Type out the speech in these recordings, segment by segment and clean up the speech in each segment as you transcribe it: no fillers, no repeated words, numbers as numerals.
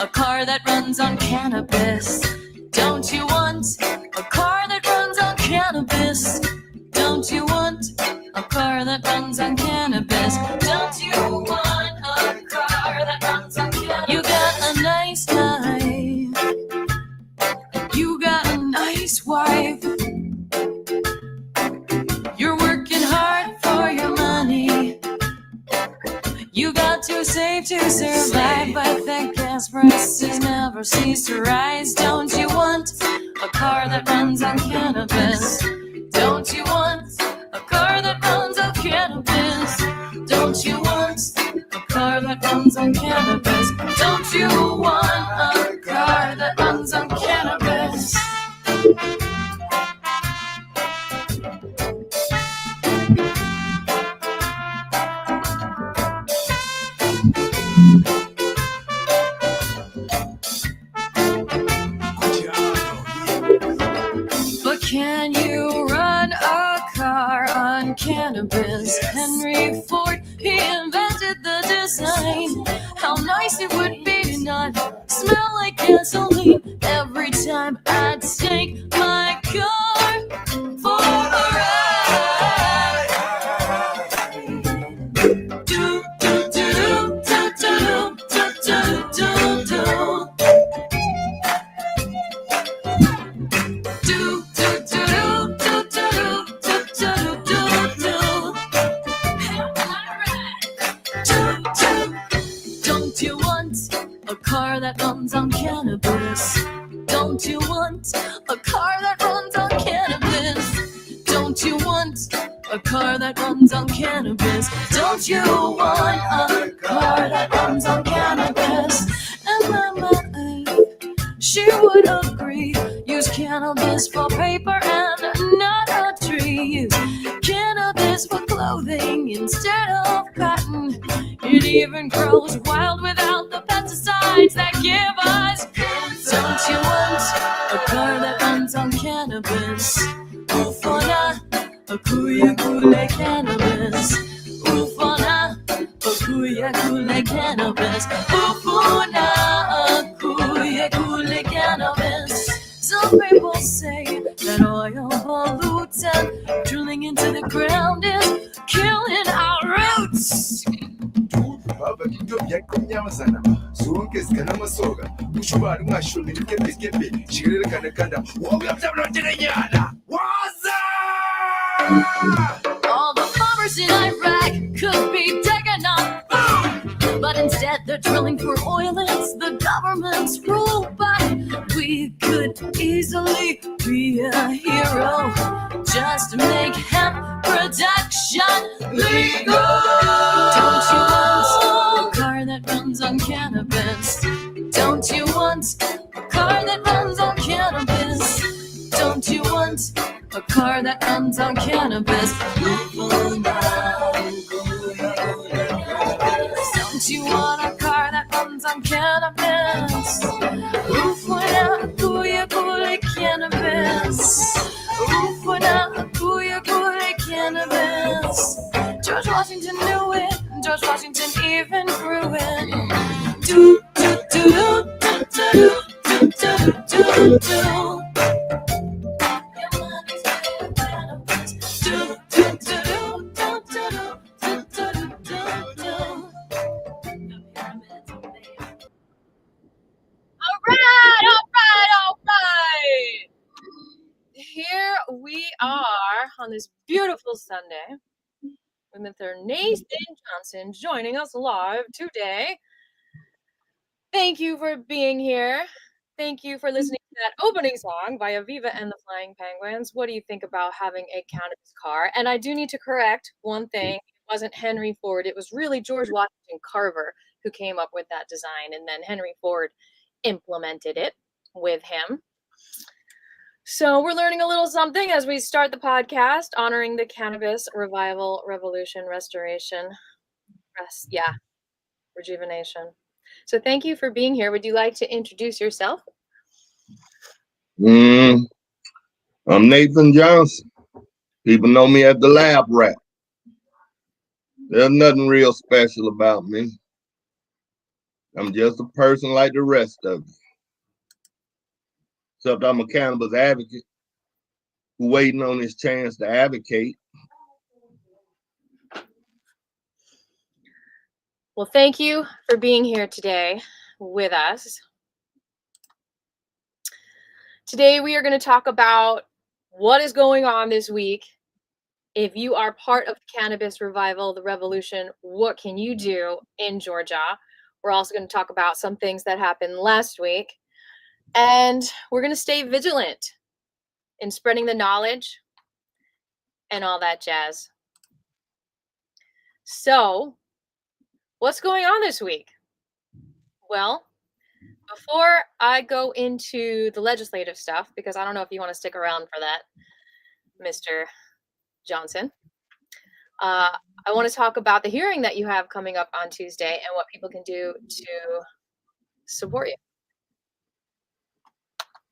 a car that runs on cannabis? Don't you want a car that runs on cannabis? Don't you want a car that runs on cannabis? Don't you want a car that runs on cannabis? You got a nice life. You got a nice wife. You're working hard for your money. You got to save to survive, but the gas prices never cease to rise. Don't you want a car that runs on cannabis? Don't you want a car that runs on cannabis? Don't you want a car that runs on cannabis? Don't you want a car that runs on cannabis? But can you run a car on cannabis? Henry Ford, he invented the design. How nice it would be to not smell like gasoline every time I take my car for a ride. Do, do, do, do, do, do, do, do, do. Don't you want a car that runs on cannabis? Don't you want a car that runs on cannabis? Don't you want a car that runs on cannabis? Don't you want a car that runs on cannabis? And my mother, she would agree. Use cannabis for paper and not a tree. Use cannabis for clothing instead of cotton. It even grows wild without the pesticides that give us cancer. Don't you want a car that runs on cannabis? Ufona, akuya kule cannabis. Ufona, akuya kule cannabis. Ufona, akuya kule cannabis. Some people say that oil pollutes and drilling into the ground is killing our roots. All the farmers in Iraq could be taken on food, but instead they're drilling for oil. It's the government's rule, but we could easily be a hero just to make hemp production legal. Don't you want a car that runs on cannabis? Don't you want a car that runs on cannabis? Don't you want a car that runs on cannabis? Don't you want a car that runs on cannabis? Ufuna, akuya kule cannabis. Ufuna, akuya kule cannabis. George Washington knew it. George Washington even grew it. Do, do, do, do, do, do, do, do, do. All right. Here we are on this beautiful Sunday with Mr. Nathan Johnson joining us live today. Thank you for being here. Thank you for listening to that opening song by Aviva and the Flying Penguins. What do you think about having a cannabis car? And I do need to correct one thing. It wasn't Henry Ford. It was really George Washington Carver who came up with that design, and then Henry Ford implemented it with him. So we're learning a little something as we start the podcast, honoring the cannabis revival, revolution, restoration, rejuvenation. So thank you for being here. Would you like to introduce yourself? I'm Nathan Johnson. People know me as the lab rat. There's nothing real special about me. I'm just a person like the rest of you. Except I'm a cannabis advocate who waiting on his chance to advocate. Well, thank you for being here today with us. Today we are going to talk about what is going on this week. If you are part of the cannabis revival, the revolution, what can you do in Georgia? We're also going to talk about some things that happened last week. And we're going to stay vigilant in spreading the knowledge and all that jazz. So, what's going on this week? Well, before I go into the legislative stuff, because I don't know if you want to stick around for that, Mr. Johnson, I want to talk about the hearing that you have coming up on Tuesday and what people can do to support you.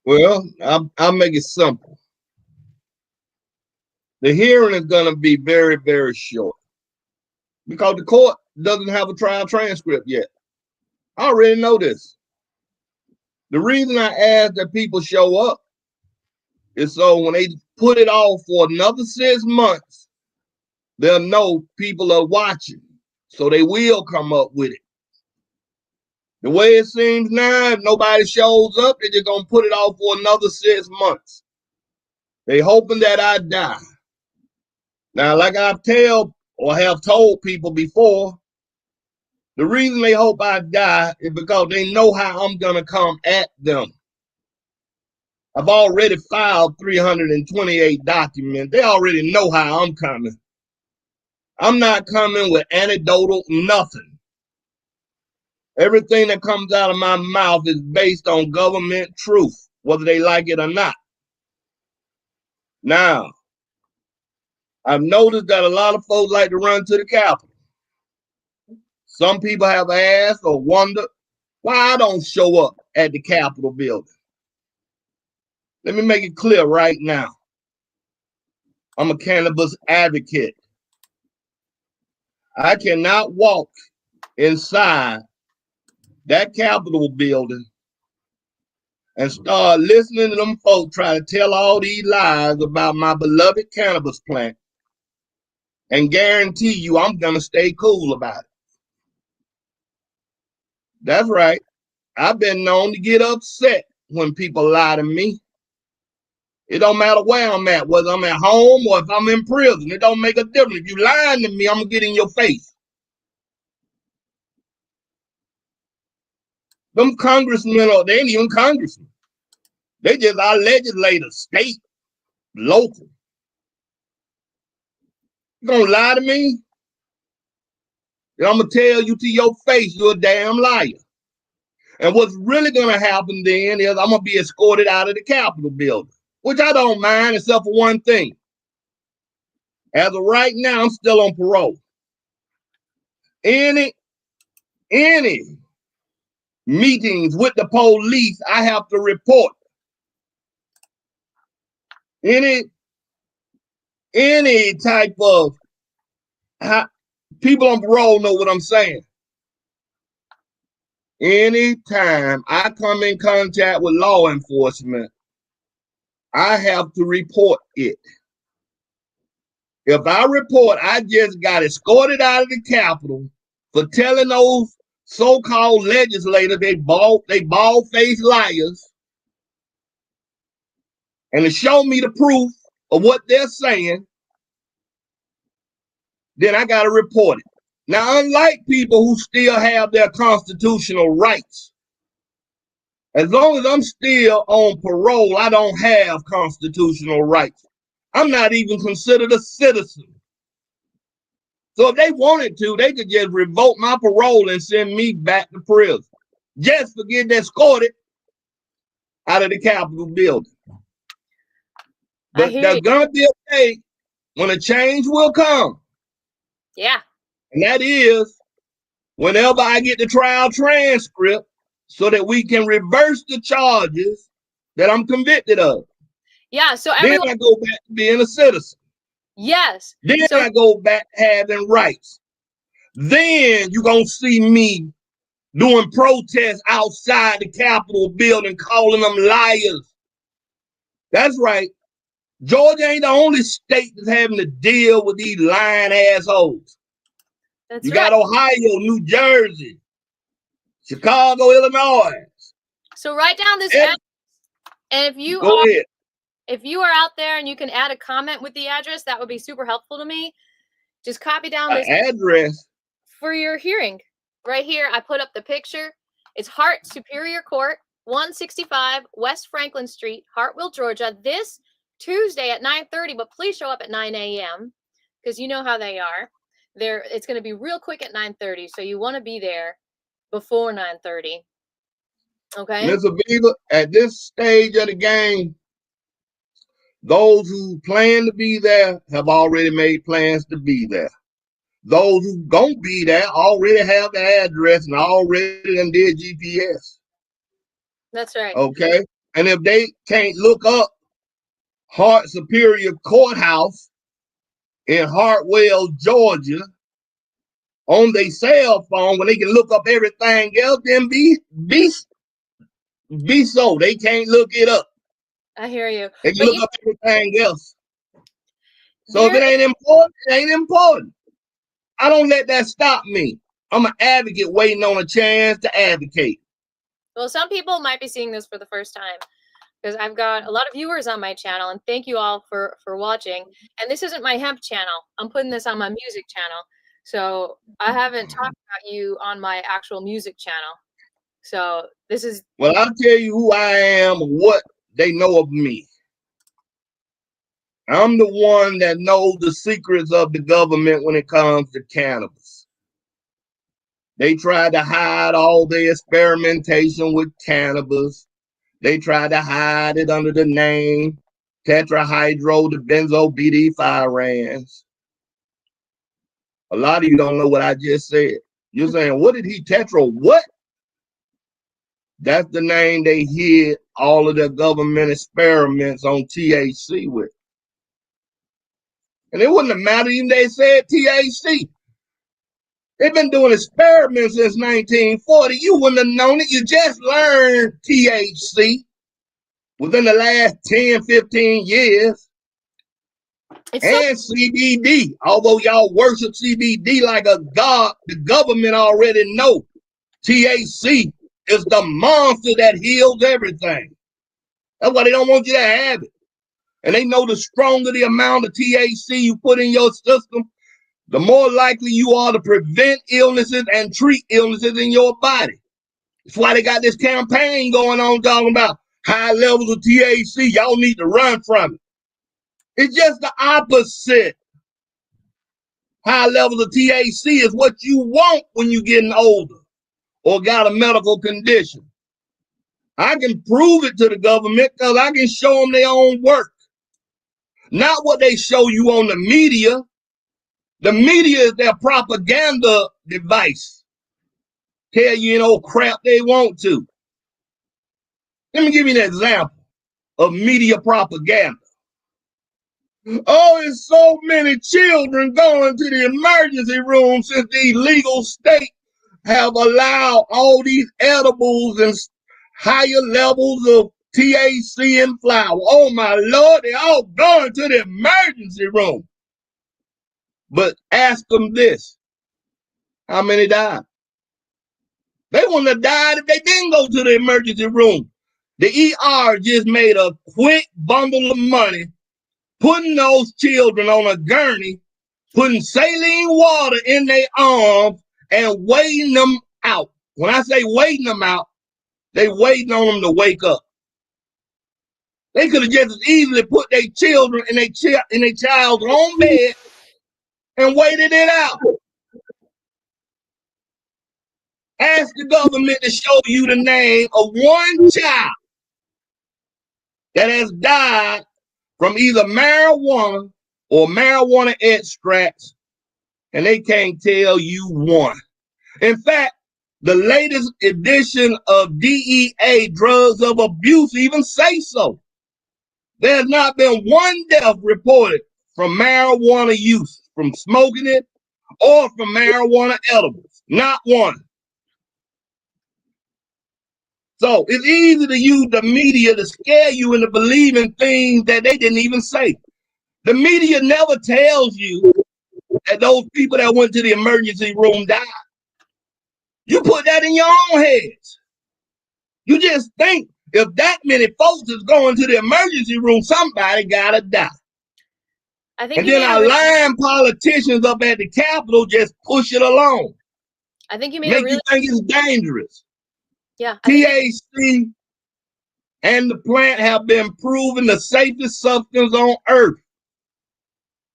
Well, I'll make it simple. The hearing is going to be very, very short because the court doesn't have a trial transcript yet. I already know this. The reason I ask that people show up is so when they put it off for another 6 months, they'll know people are watching, so they will come up with it. The way it seems now, if nobody shows up, they're just going to put it off for another 6 months. They hoping that I die. Now, like I've have told people before, the reason they hope I die is because they know how I'm going to come at them. I've already filed 328 documents. They already know how I'm coming. I'm not coming with anecdotal nothing. Everything that comes out of my mouth is based on government truth, whether they like it or not. Now, I've noticed that a lot of folks like to run to the Capitol. Some people have asked or wondered why I don't show up at the Capitol building. Let me make it clear right now. I'm a cannabis advocate. I cannot walk inside that Capitol building and start listening to them folks try to tell all these lies about my beloved cannabis plant and guarantee you I'm going to stay cool about it. That's right. I've been known to get upset when people lie to me. It don't matter where I'm at, whether I'm at home or if I'm in prison. It don't make a difference. If you lying to me, I'm going to get in your face. Them congressmen, they ain't even congressmen. They just our legislators, state, local. You gonna lie to me? And I'm gonna tell you to your face, you're a damn liar. And what's really gonna happen then is I'm gonna be escorted out of the Capitol building, which I don't mind except for one thing. As of right now, I'm still on parole. Any meetings with the police, I have to report. Any type of people on parole know what I'm saying. Anytime I come in contact with law enforcement, I have to report it. If I report, I just got escorted out of the Capitol for telling those so-called legislators they bald-faced liars, and to show me the proof of what they're saying, then I got to report it. Now, unlike people who still have their constitutional rights, as long as I'm still on parole, I don't have constitutional rights. I'm not even considered a citizen. So if they wanted to, they could just revoke my parole and send me back to prison just for getting escorted out of the Capitol building. But there's going to be a day when a change will come. Yeah. And that is whenever I get the trial transcript so that we can reverse the charges that I'm convicted of. Yeah. So then I go back to being a citizen. Yes. Then I go back to having rights. Then you're going to see me doing protests outside the Capitol building, calling them liars. That's right. Georgia ain't the only state that's having to deal with these lying assholes. That's you right. got Ohio, New Jersey, Chicago, Illinois. So write down this address, and if you are out there and you can add a comment with the address, that would be super helpful to me. Just copy down this address for your hearing. Right here, I put up the picture. It's Hart Superior Court, 165 West Franklin Street, Hartwell, Georgia. This Tuesday at 9:30, but please show up at 9 a.m. because you know how they are. It's going to be real quick at 9:30, so you want to be there before 9:30. Okay. Ms. Aviva, at this stage of the game, those who plan to be there have already made plans to be there. Those who don't be there already have the address and already done did GPS. That's right. Okay. And if they can't look up Hart Superior Courthouse in Hartwell, Georgia, on their cell phone, when they can look up everything else, then be so. They can't look it up. I hear you. They can look up everything else. So if it ain't important, it ain't important. I don't let that stop me. I'm an advocate waiting on a chance to advocate. Well, some people might be seeing this for the first time because I've got a lot of viewers on my channel, and thank you all for watching. And this isn't my hemp channel. I'm putting this on my music channel. So I haven't talked about you on my actual music channel. So this is... Well, I'll tell you who I am, what they know of me. I'm the one that knows the secrets of the government when it comes to cannabis. They tried to hide all their experimentation with cannabis. They tried to hide it under the name tetrahydrobenzobutyrans. A lot of you don't know what I just said. You're saying, what did he what? That's the name they hid all of their government experiments on THC with. And it wouldn't have mattered even they said THC. They've been doing experiments since 1940. You wouldn't have known it. You just learned THC within the last 10, 15 years. And CBD. Although y'all worship CBD like a god, the government already know THC is the monster that heals everything. That's why they don't want you to have it. And they know the stronger the amount of THC you put in your system, the more likely you are to prevent illnesses and treat illnesses in your body. That's why they got this campaign going on talking about high levels of THC. Y'all need to run from it. It's just the opposite. High levels of THC is what you want when you're getting older or got a medical condition. I can prove it to the government because I can show them their own work. Not what they show you on the media. The media is their propaganda device. Tell you, crap they want to. Let me give you an example of media propaganda. Oh, there's so many children going to the emergency room since the legal state have allowed all these edibles and higher levels of THC and flower. Oh my Lord, they're all going to the emergency room. But ask them this, how many died? They wouldn't have died if they didn't go to the emergency room. The ER just made a quick bundle of money, putting those children on a gurney, putting saline water in their arms and waiting them out. When I say waiting them out, they waiting on them to wake up. They could have just as easily put their children in their child's own bed and waited it out. Ask the government to show you the name of one child that has died from either marijuana or marijuana extracts, and they can't tell you one. In fact, the latest edition of DEA, Drugs of Abuse, even say so. There's not been one death reported from marijuana use, from smoking it, or from marijuana edibles. Not one. So it's easy to use the media to scare you into believing things that they didn't even say. The media never tells you that those people that went to the emergency room died. You put that in your own heads. You just think if that many folks is going to the emergency room, somebody gotta die. I think And then our lying politicians up at the Capitol just push it along. I think you made Make you think it's dangerous. Yeah. THC and the plant have been proven the safest substance on earth.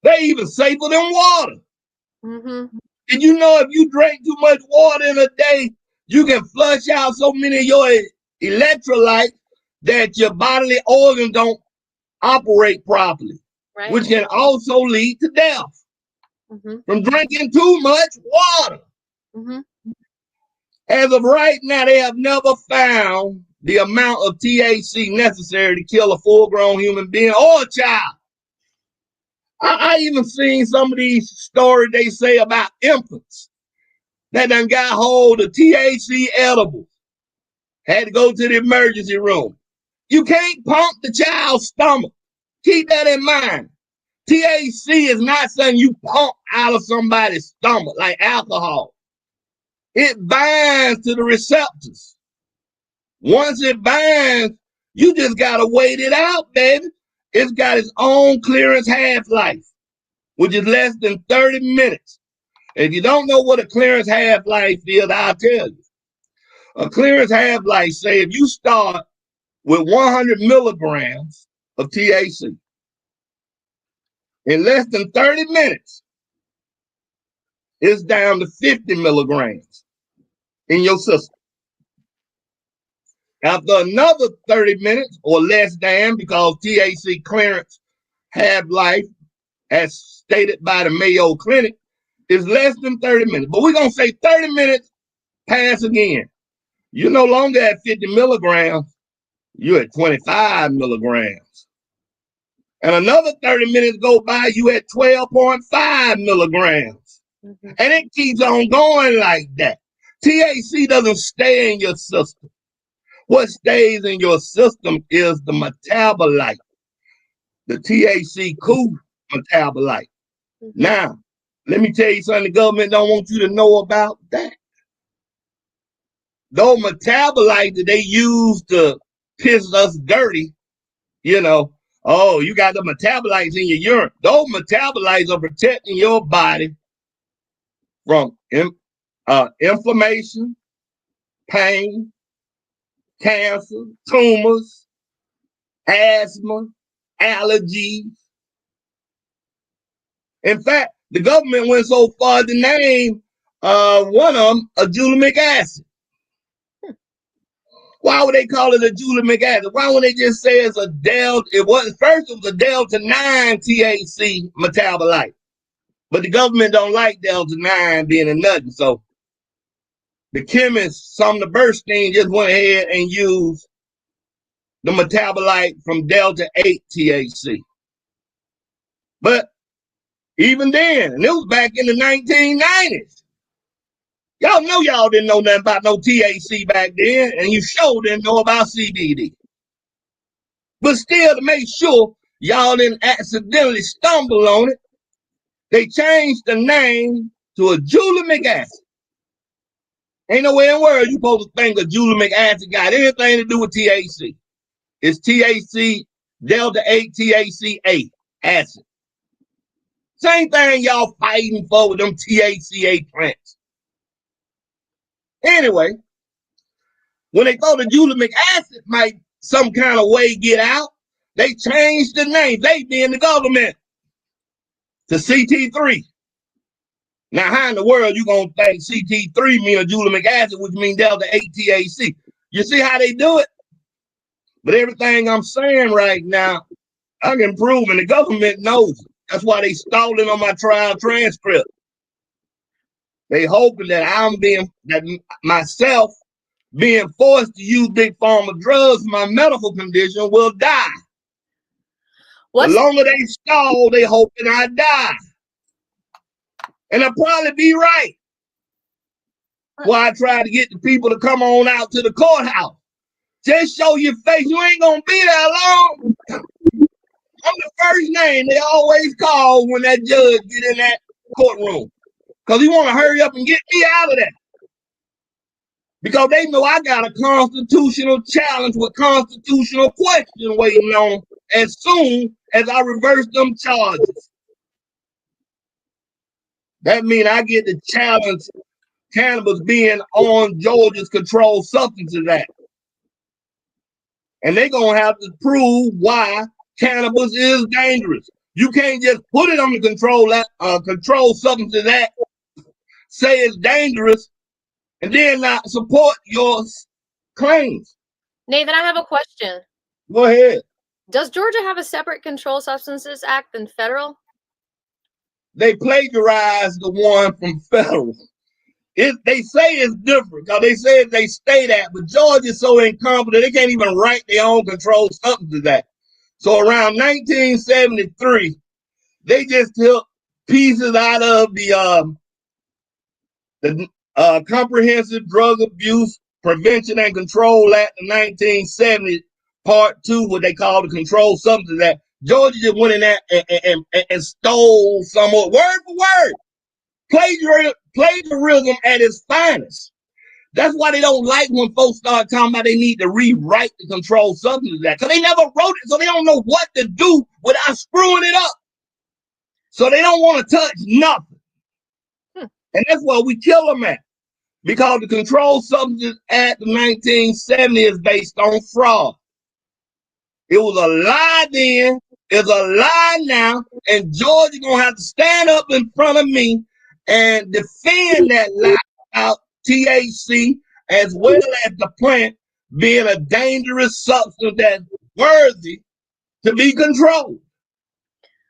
They even safer than water. Mm-hmm. Did you know if you drink too much water in a day, you can flush out so many of your electrolytes that your bodily organs don't operate properly, right, which can also lead to death from drinking too much water. As of right now, they have never found the amount of THC necessary to kill a full-grown human being or a child. I even seen some of these stories they say about infants that done got hold of THC edibles, had to go to the emergency room. You can't pump the child's stomach. Keep that in mind. THC is not something you pump out of somebody's stomach like alcohol. It binds to the receptors. Once it binds, you just gotta wait it out, baby. It's got its own clearance half-life, which is less than 30 minutes. If you don't know what a clearance half-life is, I'll tell you. A clearance half-life, say if you start with 100 milligrams of THC, in less than 30 minutes, it's down to 50 milligrams in your system. After another 30 minutes or less than, because THC clearance half-life, as stated by the Mayo Clinic, is less than 30 minutes. But we're going to say 30 minutes pass again. You're no longer at 50 milligrams. You're at 25 milligrams. And another 30 minutes go by, you at 12.5 milligrams. And it keeps on going like that. THC doesn't stay in your system. What stays in your system is the metabolite, the THC-2 metabolite. Now, let me tell you something the government don't want you to know about that. Those metabolites that they use to piss us dirty, you know, oh, you got the metabolites in your urine. Those metabolites are protecting your body from inflammation, pain, cancer, tumors, asthma, allergies. In fact, the government went so far to name one of them ajulamic acid. Why would they call it ajulamic acid? Why would they just say it's a delta? It was a delta 9 THC metabolite, but the government don't like delta 9 being a nothing. So the chemist, Sumner Bernstein, just went ahead and used the metabolite from delta 8 THC. But even then, and it was back in the 1990s. Y'all know y'all didn't know nothing about no THC back then, and you sure didn't know about CBD. But still, to make sure y'all didn't accidentally stumble on it, they changed the name to ajulamic acid. Ain't nowhere in the world you supposed to think ajulamic acid got anything to do with THC. It's THC, delta 8 THCA acid. Same thing y'all fighting for with them THCA plants. Anyway, when they thought ajulamic acid might some kind of way get out, they changed the name, they being the government, to CT3. Now, how in the world you gonna think CT3 mean ajulamic acid, which means delta 8 THC? You see how they do it? But everything I'm saying right now, I can prove, and the government knows it. That's why they stalling on my trial transcript. They hoping that myself being forced to use big pharma drugs for my medical condition will die. The longer they stall, they hoping I die. And I'll probably be right. Why I try to get the people to come on out to the courthouse. Just show your face. You ain't gonna be there long. I'm the first name they always call when that judge get in that courtroom. Because he want to hurry up and get me out of there. Because they know I got a constitutional challenge with constitutional question waiting on as soon as I reverse them charges. That means I get to challenge cannabis being on Georgia's Controlled Substances Act. And they're going to have to prove why cannabis is dangerous. You can't just put it on the Controlled Substances Act, say it's dangerous, and then not support your claims. Nathan, I have a question. Go ahead. Does Georgia have a separate Controlled Substances Act than federal? They plagiarized the one from federal. They say it's different because they say they stay that, but Georgia's so incompetent they can't even write their own Controlled Substances Act. So around 1973, they just took pieces out of the Comprehensive Drug Abuse Prevention and Control Act of 1970, Part 2, what they call the Controlled Substances Act. Georgia just went in there and stole some of word for word. Plagiarism at its finest. That's why they don't like when folks start talking about they need to rewrite the Controlled Substances Act, because they never wrote it, so they don't know what to do without screwing it up. So they don't want to touch nothing. And that's why we kill them at. Because the Controlled Substances Act of 1970 is based on fraud. It was a lie then, it's a lie now, and Georgia gonna have to stand up in front of me and defend that lie about THC as well as the plant being a dangerous substance that's worthy to be controlled.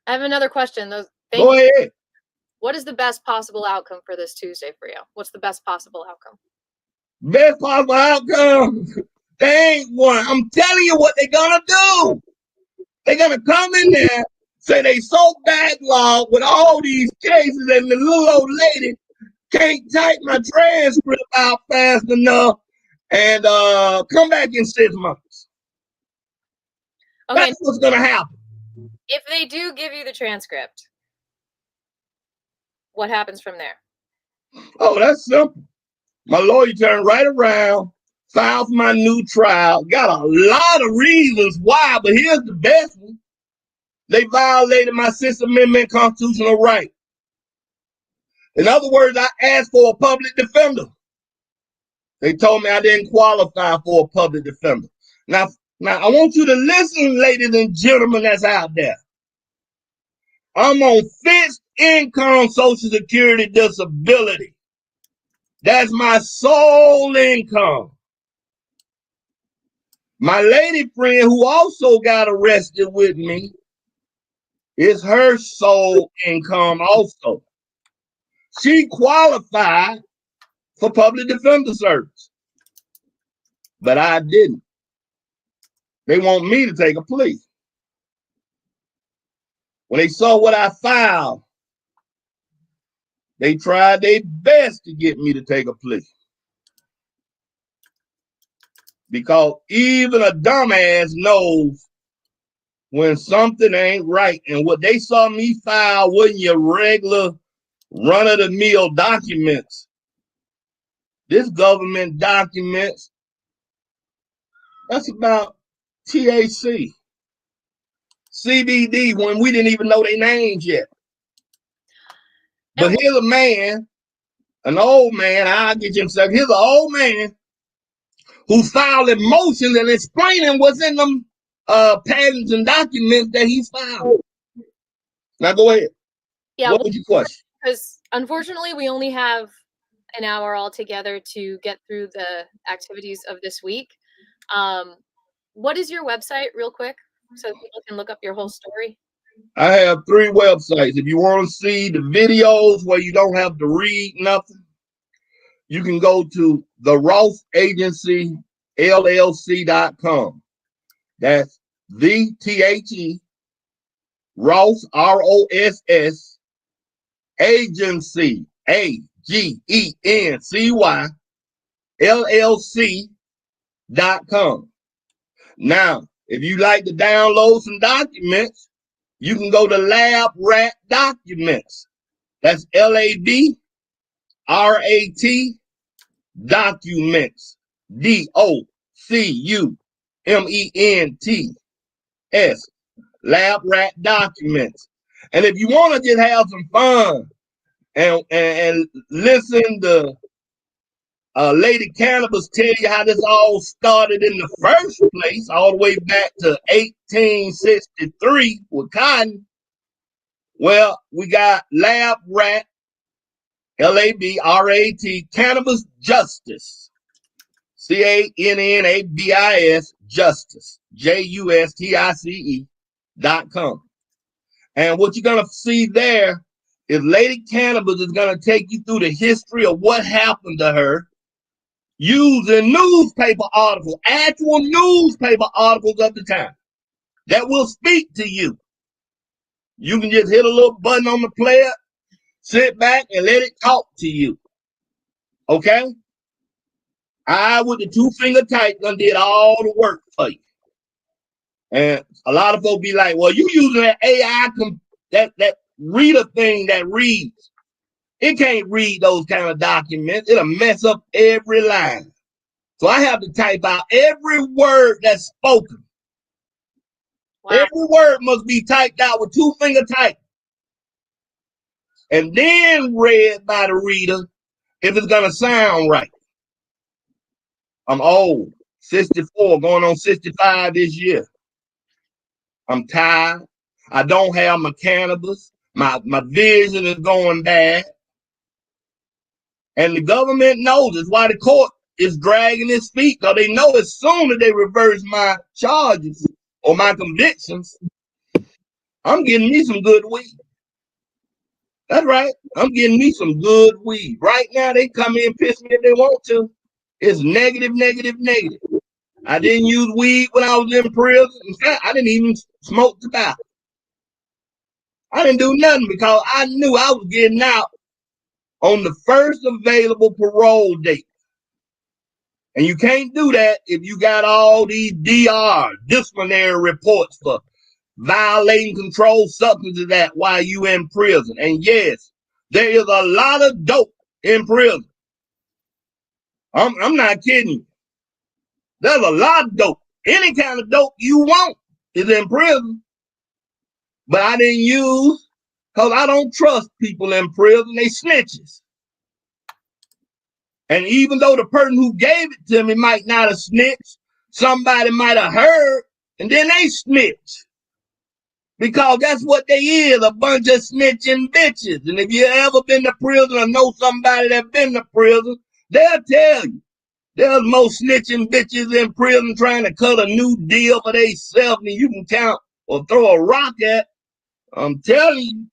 I have another question. Go ahead. What is the best possible outcome for this Tuesday for you? What's the best possible outcome? Best possible outcome? They ain't one. I'm telling you what they're gonna do. They're gonna come in there, say they so backlogged with all these cases, and the little old lady can't type my transcript out fast enough, and come back in 6 months. Okay. That's what's gonna happen. If they do give you the transcript, what happens from there? Oh, that's simple. My lawyer turned right around, filed for my new trial, got a lot of reasons why, but here's the best one. They violated my Sixth Amendment constitutional right. In other words, I asked for a public defender. They told me I didn't qualify for a public defender. Now I want you to listen, ladies and gentlemen that's out there. I'm on fixed income Social Security disability. That's my sole income. My lady friend who also got arrested with me is her sole income also. She qualified for public defender service, but I didn't. They want me to take a plea. When they saw what I filed, they tried their best to get me to take a plea. Because even a dumbass knows when something ain't right. And what they saw me file wasn't your regular run-of-the-mill documents. This government documents, that's about THC, CBD, when we didn't even know their names yet. But here's a man, an old man, I'll get you in a second. Here's an old man who's filing motions and explaining what's in them patents and documents that he's filed. Now go ahead. Yeah, what would you question? Because unfortunately, we only have an hour altogether to get through the activities of this week. What is your website, real quick, so people can look up your whole story? I have 3 websites. If you want to see the videos where you don't have to read nothing, you can go to the Ross Agency LLC.com. That's the Ross ROSS Agency AGENCY LLC.com. Now, if you like to download some documents, you can go to Lab Rat Documents. That's LABRAT Documents. DOCUMENTS. Lab Rat Documents. And if you want to just have some fun and listen to Lady Cannabis tell you how this all started in the first place, all the way back to 1863 with cotton. Well, we got Lab Rat, LABRAT, Cannabis Justice, CANNABIS, Justice, JUSTICE.com. And what you're going to see there is Lady Cannabis is going to take you through the history of what happened to her, using newspaper articles, actual newspaper articles of the time that will speak to you. You can just hit a little button on the player, sit back and let it talk to you. Okay? I, with the 2-finger type, done did all the work for you. And a lot of folks be like, well, you using that AI, that reader thing that reads. It can't read those kind of documents. It'll mess up every line. So I have to type out every word that's spoken. Wow. Every word must be typed out with 2-finger type. And then read by the reader if it's going to sound right. I'm old, 64, going on 65 this year. I'm tired. I don't have my cannabis. My vision is going bad. And the government knows it's why the court is dragging its feet, because they know as soon as they reverse my charges or my convictions, I'm getting me some good weed. That's right. I'm getting me some good weed. Right now, they come in and piss me if they want to. It's negative, negative, negative. I didn't use weed when I was in prison. In fact, I didn't even smoke tobacco. I didn't do nothing because I knew I was getting out on the first available parole date. And you can't do that if you got all these disciplinary reports for violating controlled substances that while you in prison. And yes, there is a lot of dope in prison. I'm not kidding you. There's a lot of dope. Any kind of dope you want is in prison. But I didn't use, because I don't trust people in prison. They snitches. And even though the person who gave it to me might not have snitched, somebody might have heard, and then they snitch. Because that's what they is, a bunch of snitching bitches. And if you ever been to prison or know somebody that's been to prison, they'll tell you. There's more snitching bitches in prison trying to cut a new deal for themselves than you can count or throw a rock at. I'm telling you.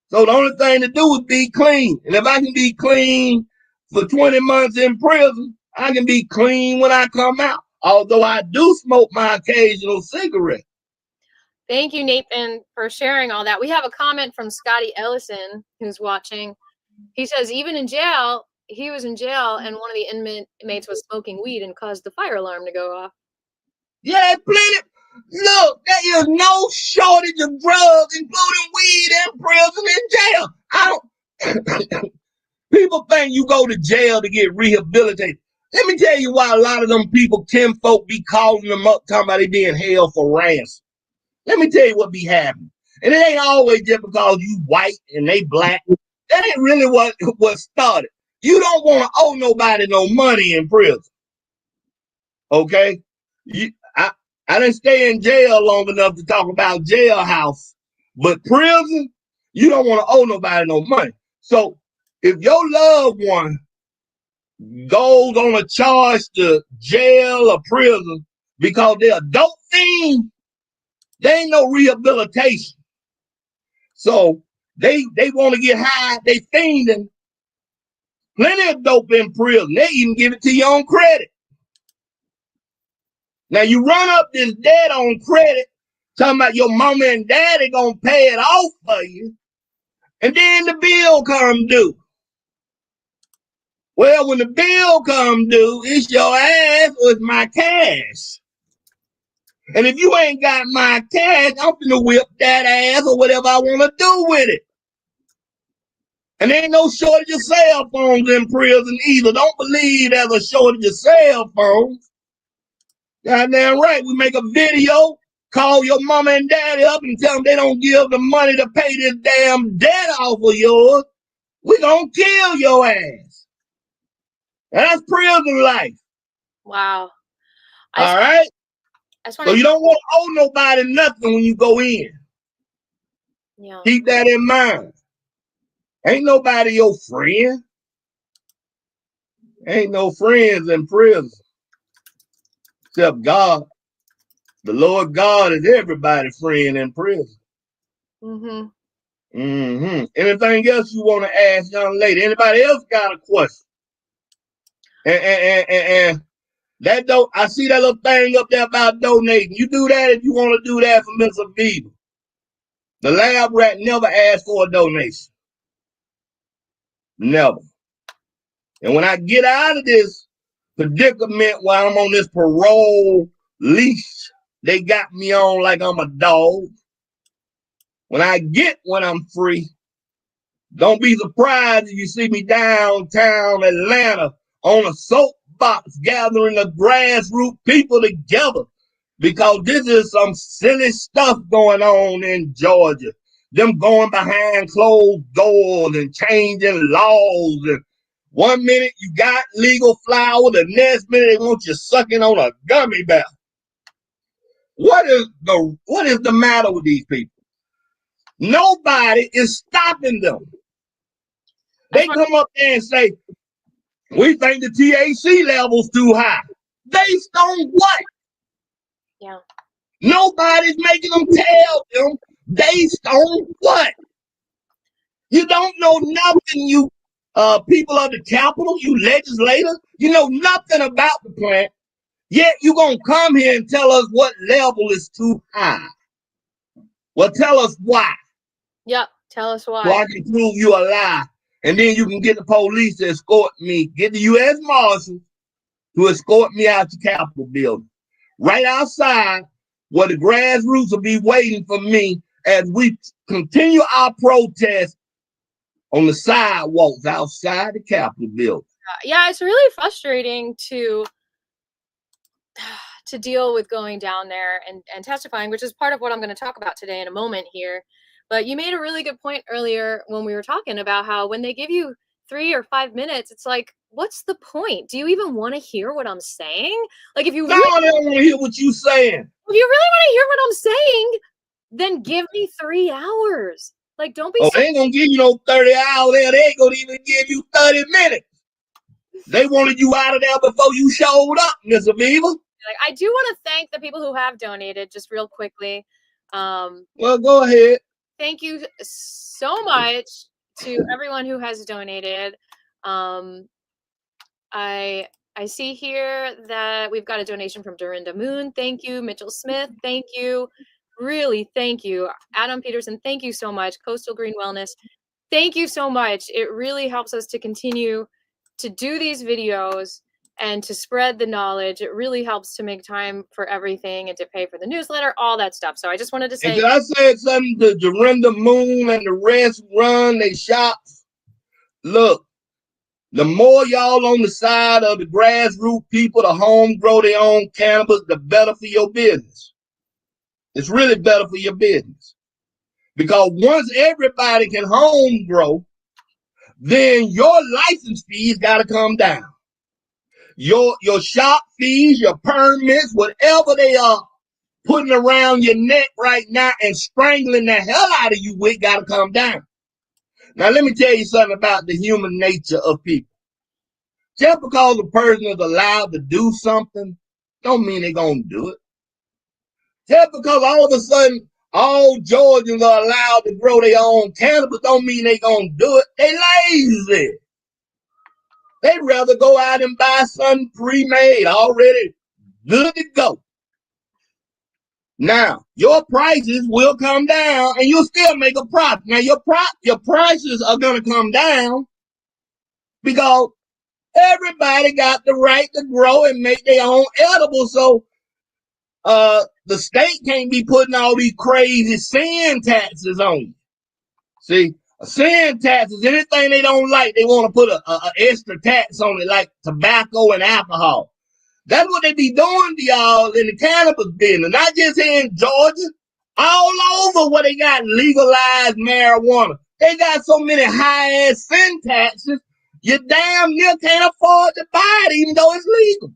So the only thing to do is be clean. And if I can be clean for 20 months in prison, I can be clean when I come out. Although I do smoke my occasional cigarette. Thank you, Nathan, for sharing all that. We have a comment from Scotty Ellison, who's watching. He says, even in jail, he was in jail and one of the inmates was smoking weed and caused the fire alarm to go off. Yeah, plenty. Look, there is no shortage of drugs, including weed in prison and jail. I don't. People think you go to jail to get rehabilitated. Let me tell you why a lot of them people, kinfolk, be calling them up, talking about they being held for ransom. Let me tell you what be happening. And it ain't always just because you white and they black. That ain't really what started. You don't want to owe nobody no money in prison. Okay? I didn't stay in jail long enough to talk about jailhouse. But prison, you don't want to owe nobody no money. So if your loved one goes on a charge to jail or prison because they're a dope fiend, there ain't no rehabilitation. So they want to get high, they fiending. Plenty of dope in prison. They even give it to you on credit. Now you run up this debt on credit, talking about your mama and daddy gonna pay it off for you, and then the bill come due. Well, when the bill come due, it's your ass or it's my cash. And if you ain't got my cash, I'm finna whip that ass or whatever I want to do with it. And there ain't no shortage of cell phones in prison either. Don't believe there's a shortage of cell phones. Goddamn right. We make a video, call your mama and daddy up and tell them they don't give the money to pay this damn debt off of yours. We gonna kill your ass. That's prison life. Wow. All right? So you don't want to owe nobody nothing when you go in. Yeah. Keep that in mind. Ain't nobody your friend. Ain't no friends in prison. Except God. The Lord God is everybody's friend in prison. Anything else you want to ask, young lady? Anybody else got a question? And that don't, I see that little thing up there about donating. You do that if you want to do that for Miss Aviva. The lab rat never asked for a donation. Never. And when I get out of this predicament while I'm on this parole leash, they got me on like I'm a dog. When I'm free, don't be surprised if you see me downtown Atlanta on a soapbox gathering the grassroots people together, because this is some silly stuff going on in Georgia. Them going behind closed doors and changing laws. And 1 minute you got legal flour, the next minute they want you sucking on a gummy bear. What is the matter with these people? Nobody is stopping them. They come up there and say, we think the THC level's too high. Based on what? Yeah. Nobody's making them tell them based on what? You don't know nothing, you people of the Capitol, you legislators. You know nothing about the plant. Yet you gonna come here and tell us what level is too high. Well, tell us why. Yep. Tell us why. So I can prove you a lie. And then you can get the police to escort me, get the U.S. Marshals to escort me out the Capitol building. Right outside where the grassroots will be waiting for me as we continue our protest on the sidewalks outside the Capitol building. Yeah, it's really frustrating to deal with going down there and testifying, which is part of what I'm going to talk about today in a moment here. But you made a really good point earlier when we were talking about how when they give you 3 or 5 minutes, it's like, what's the point? Do you even want to hear what I'm saying? Like, if you really don't want to hear what you're saying, if you really want to hear what I'm saying, then give me 3 hours. Like, don't be. They ain't gonna give you no 30 hours there. They ain't gonna even give you 30 minutes. They wanted you out of there before you showed up, Miss Aviva. Like, I do want to thank the people who have donated, just real quickly. Well, go ahead. Thank you so much to everyone who has donated. I see here that we've got a donation from Dorinda Moon. Thank you. Mitchell Smith. Thank you. Really, thank you. Adam Peterson, thank you so much. Coastal Green Wellness, thank you so much. It really helps us to continue to do these videos and to spread the knowledge. It really helps to make time for everything and to pay for the newsletter, all that stuff. So I just wanted to say. And I said something to Dorinda Moon and the rest run their shops. Look, the more y'all on the side of the grassroots people, the home grow their own cannabis, the better for your business. It's really better for your business. Because once everybody can home grow, then your license fees got to come down. Your shop fees, your permits, whatever they are putting around your neck right now and strangling the hell out of you with, got to come down. Now, let me tell you something about the human nature of people. Just because a person is allowed to do something, don't mean they're going to do it. Just because all of a sudden all Georgians are allowed to grow their own cannabis, don't mean they're going to do it. They lazy. They'd rather go out and buy something pre-made, already good to go. Now, your prices will come down and you'll still make a profit. Now, your prices are going to come down because everybody got the right to grow and make their own edible. So the state can't be putting all these crazy sin taxes on you. See, sin taxes, anything they don't like, they want to put a extra tax on it, like tobacco and alcohol. That's what they be doing to y'all in the cannabis business, not just here in Georgia, all over where they got legalized marijuana. They got so many high-ass sin taxes, you damn near can't afford to buy it, even though it's legal.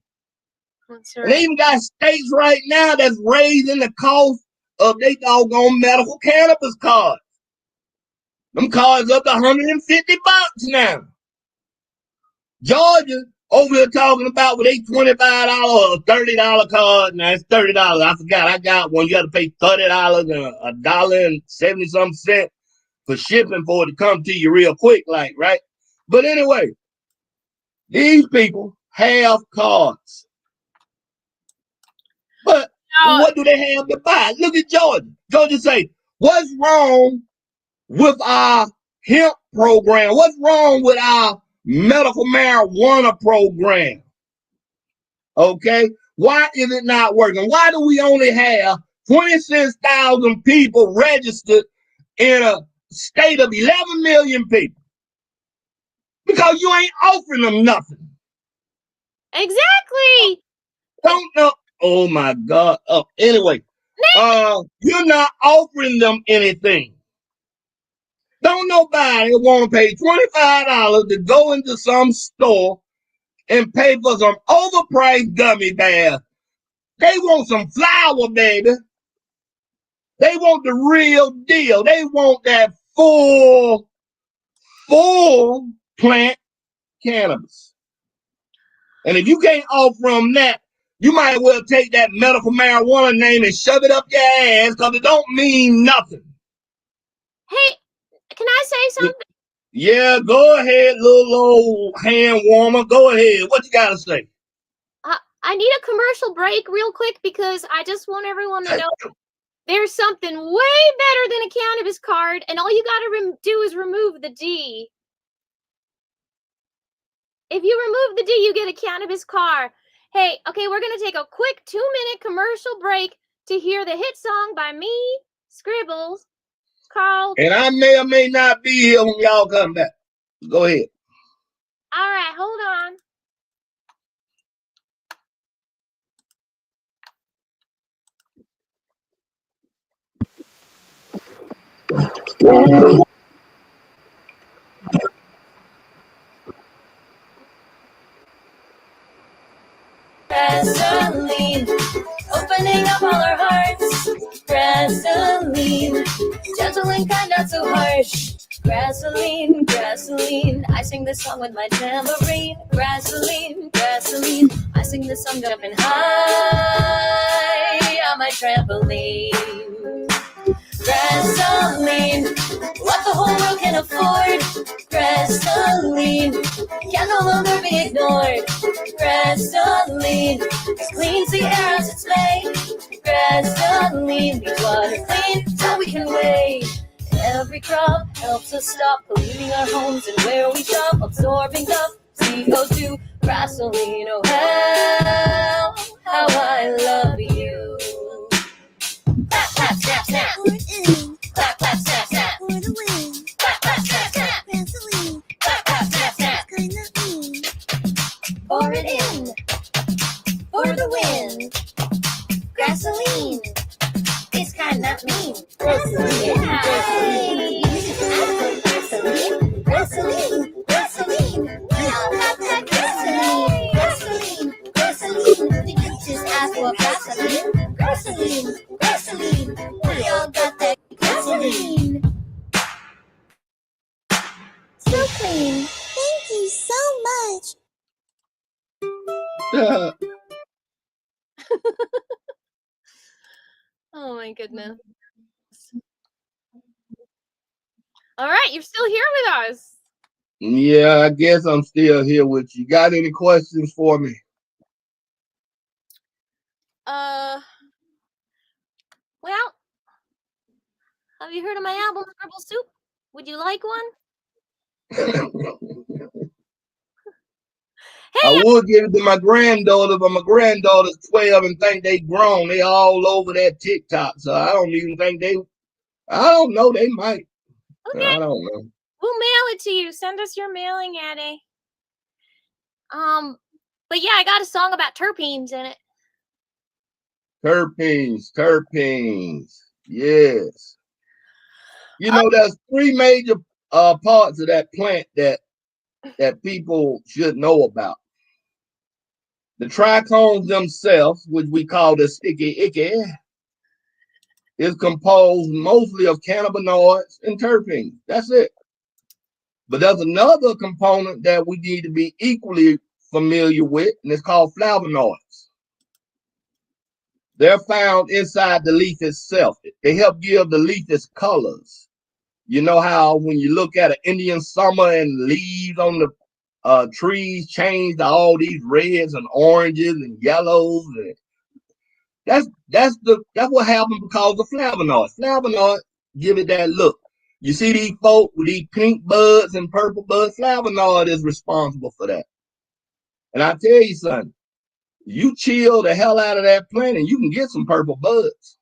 That's And they right. even got states right now that's raising the cost of their doggone medical cannabis cards. Them cards up to $150 now. Georgia over here talking about with a $25 or $30 card. Now it's $30. I forgot. I got one. You got to pay $30 and $1.70 for shipping for it to come to you real quick, like, right? But anyway, these people have cards. But what do they have to buy? Look at Georgia. Georgia say, what's wrong with our hemp program? What's wrong with our medical marijuana program? Okay, why is it not working? Why do we only have 26,000 people registered in a state of 11 million people? Because you ain't offering them nothing. Exactly. Don't know. Oh my God. Anyway, you're not offering them anything. Don't nobody want to pay $25 to go into some store and pay for some overpriced gummy bears. They want some flour, baby. They want the real deal. They want that full plant cannabis. And if you can't offer them that, you might as well take that medical marijuana name and shove it up your ass, because it don't mean nothing. Hey, can I say something? Yeah, go ahead, little old hand warmer. Go ahead. What you got to say? I need a commercial break real quick because I just want everyone to know there's something way better than a cannabis card, and all you got to do is remove the D. If you remove the D, you get a cannabis card. Hey, okay, we're going to take a quick 2-minute commercial break to hear the hit song by me, Scribbles, called... And I may or may not be here when y'all come back. Go ahead. All right, hold on. Gasoline, opening up all our hearts. Gasoline, gentle and kind, not so harsh. Gasoline, gasoline, I sing this song with my tambourine. Gasoline, gasoline, I sing this song jumping high on my trampoline. Gasoline, what the whole world can afford. Gasoline, can no longer be ignored. Gasoline, cleans the air as it's made. Gasoline means water clean so we can wait. Every crop helps us stop polluting our homes and where we shop, absorbing tough CO2. Gasoline, oh how I love you. Clap, clap, snap, snap. Clap, clap, snap, snap. For the win. Clap, clap, snap, snap. Gasoline. Clap, clap, snap, snap. Kinda mean. Pour it in. For the win. Gasoline. It's kinda mean. Gasoline. Gasoline. Gasoline. Gasoline. We all got that gasoline. Gasoline. Gasoline. The bitches ask for gasoline. Gasoline. Gasoline. We all got that gasoline. So clean. Thank you so much. Oh my goodness. All right, you're still here with us. Yeah, I guess I'm still here with you. Got any questions for me? Well, have you heard of my album, Scribble Soup? Would you like one? I would give it to my granddaughter, but my granddaughter's 12 and think they grown. They all over that TikTok, so I don't even think I don't know, they might. Okay. I don't know. We'll mail it to you. Send us your mailing, Eddie. But yeah, I got a song about terpenes in it. Terpenes. Yes. You know, there's 3 major parts of that plant that people should know about. The trichomes themselves, which we call the sticky icky, is composed mostly of cannabinoids and terpenes. That's it. But there's another component that we need to be equally familiar with, and it's called flavonoids. They're found inside the leaf itself. They help give the leaf its colors. You know how when you look at an Indian summer and leaves on the trees change to all these reds and oranges and yellows, and that's what happens because of flavonoids. Flavonoids give it that look. You see these folk with these pink buds and purple buds, flavonoid is responsible for that. And I tell you something, you chill the hell out of that plant and you can get some purple buds.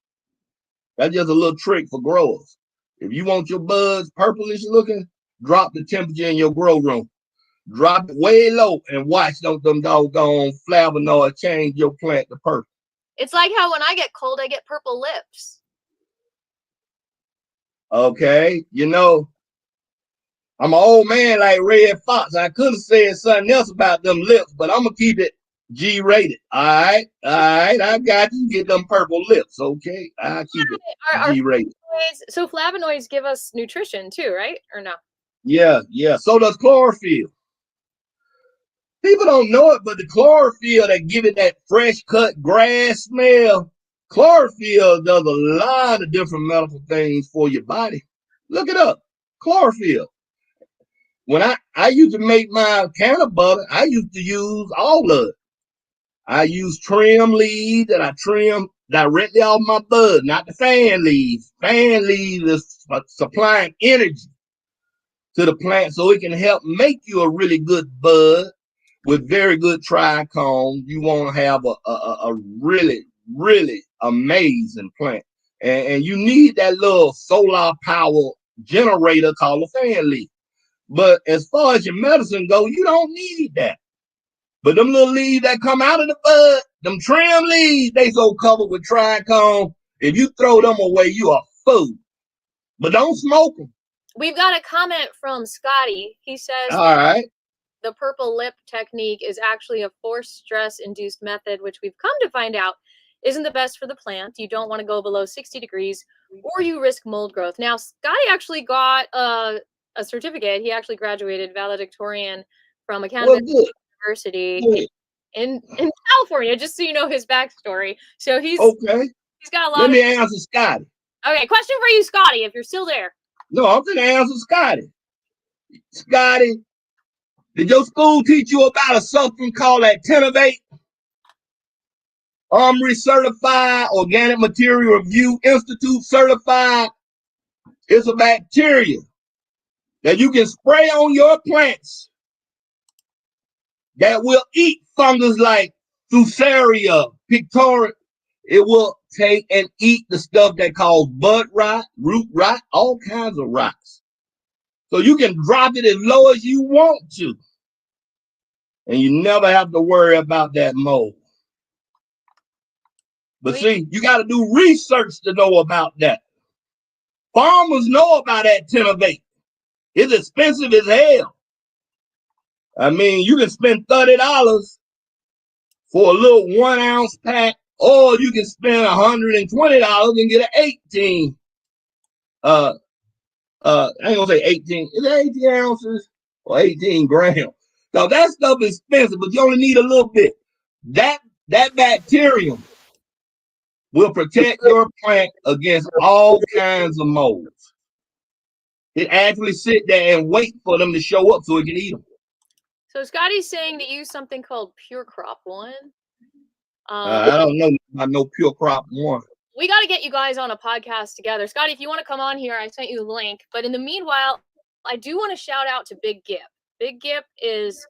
That's just a little trick for growers. If you want your buds purplish looking, drop the temperature in your grow room. Drop it way low and watch them doggone flavonoid change your plant to purple. It's like how when I get cold, I get purple lips. Okay, you know, I'm an old man like Red Fox. I could have said something else about them lips, but I'm gonna keep it G-rated. All right, I got you. Get them purple lips, okay? I keep it G-rated. So flavonoids give us nutrition too, right? Or no? Yeah. So does chlorophyll. People don't know it, but the chlorophyll that give it that fresh cut grass smell, chlorophyll does a lot of different medical things for your body. Look it up. Chlorophyll. When I used to make my canna butter, I used to use all of it. I use trim leaves that I trim directly off my bud, not the fan leaves. Fan leaves is supplying energy to the plant so it can help make you a really good bud with very good trichomes. You want to have a really, really amazing plant. And you need that little solar power generator called a fan leaf. But as far as your medicine go, you don't need that. But them little leaves that come out of the bud, them trim leaves, they so covered with trichome. If you throw them away, you are fool. But don't smoke them. We've got a comment from Scotty. He says, all right, the purple lip technique is actually a forced stress induced method, which we've come to find out isn't the best for the plant. You don't want to go below 60 degrees or you risk mold growth. Now, Scotty actually got a certificate. He actually graduated valedictorian from a cannabis university in California, just so you know his backstory. So he's got a lot. Let me answer Scotty. Okay, question for you, Scotty, if you're still there. No, I'm going to answer Scotty. Scotty, did your school teach you about something called actinovate? Armory certified, Organic Material Review Institute certified. It's a bacteria that you can spray on your plants that will eat fungus like Fusarium, pictorium. It will take and eat the stuff that causes bud rot, root rot, all kinds of rots. So you can drop it as low as you want to. And you never have to worry about that mold. But see, you got to do research to know about that. Farmers know about actinovate. It's expensive as hell. I mean, you can spend $30 for a little 1 ounce pack, or you can spend $120 and get an 18. I ain't gonna say 18. Is it 18 ounces or 18 grams? So that stuff is expensive, but you only need a little bit. That bacterium will protect your plant against all kinds of molds. It actually sit there and wait for them to show up so it can eat them. So Scotty's saying to use something called Pure Crop One. I don't know about no Pure Crop One. We got to get you guys on a podcast together. Scotty, if you want to come on here, I sent you the link. But in the meanwhile, I do want to shout out to Big Gip. Big Gip is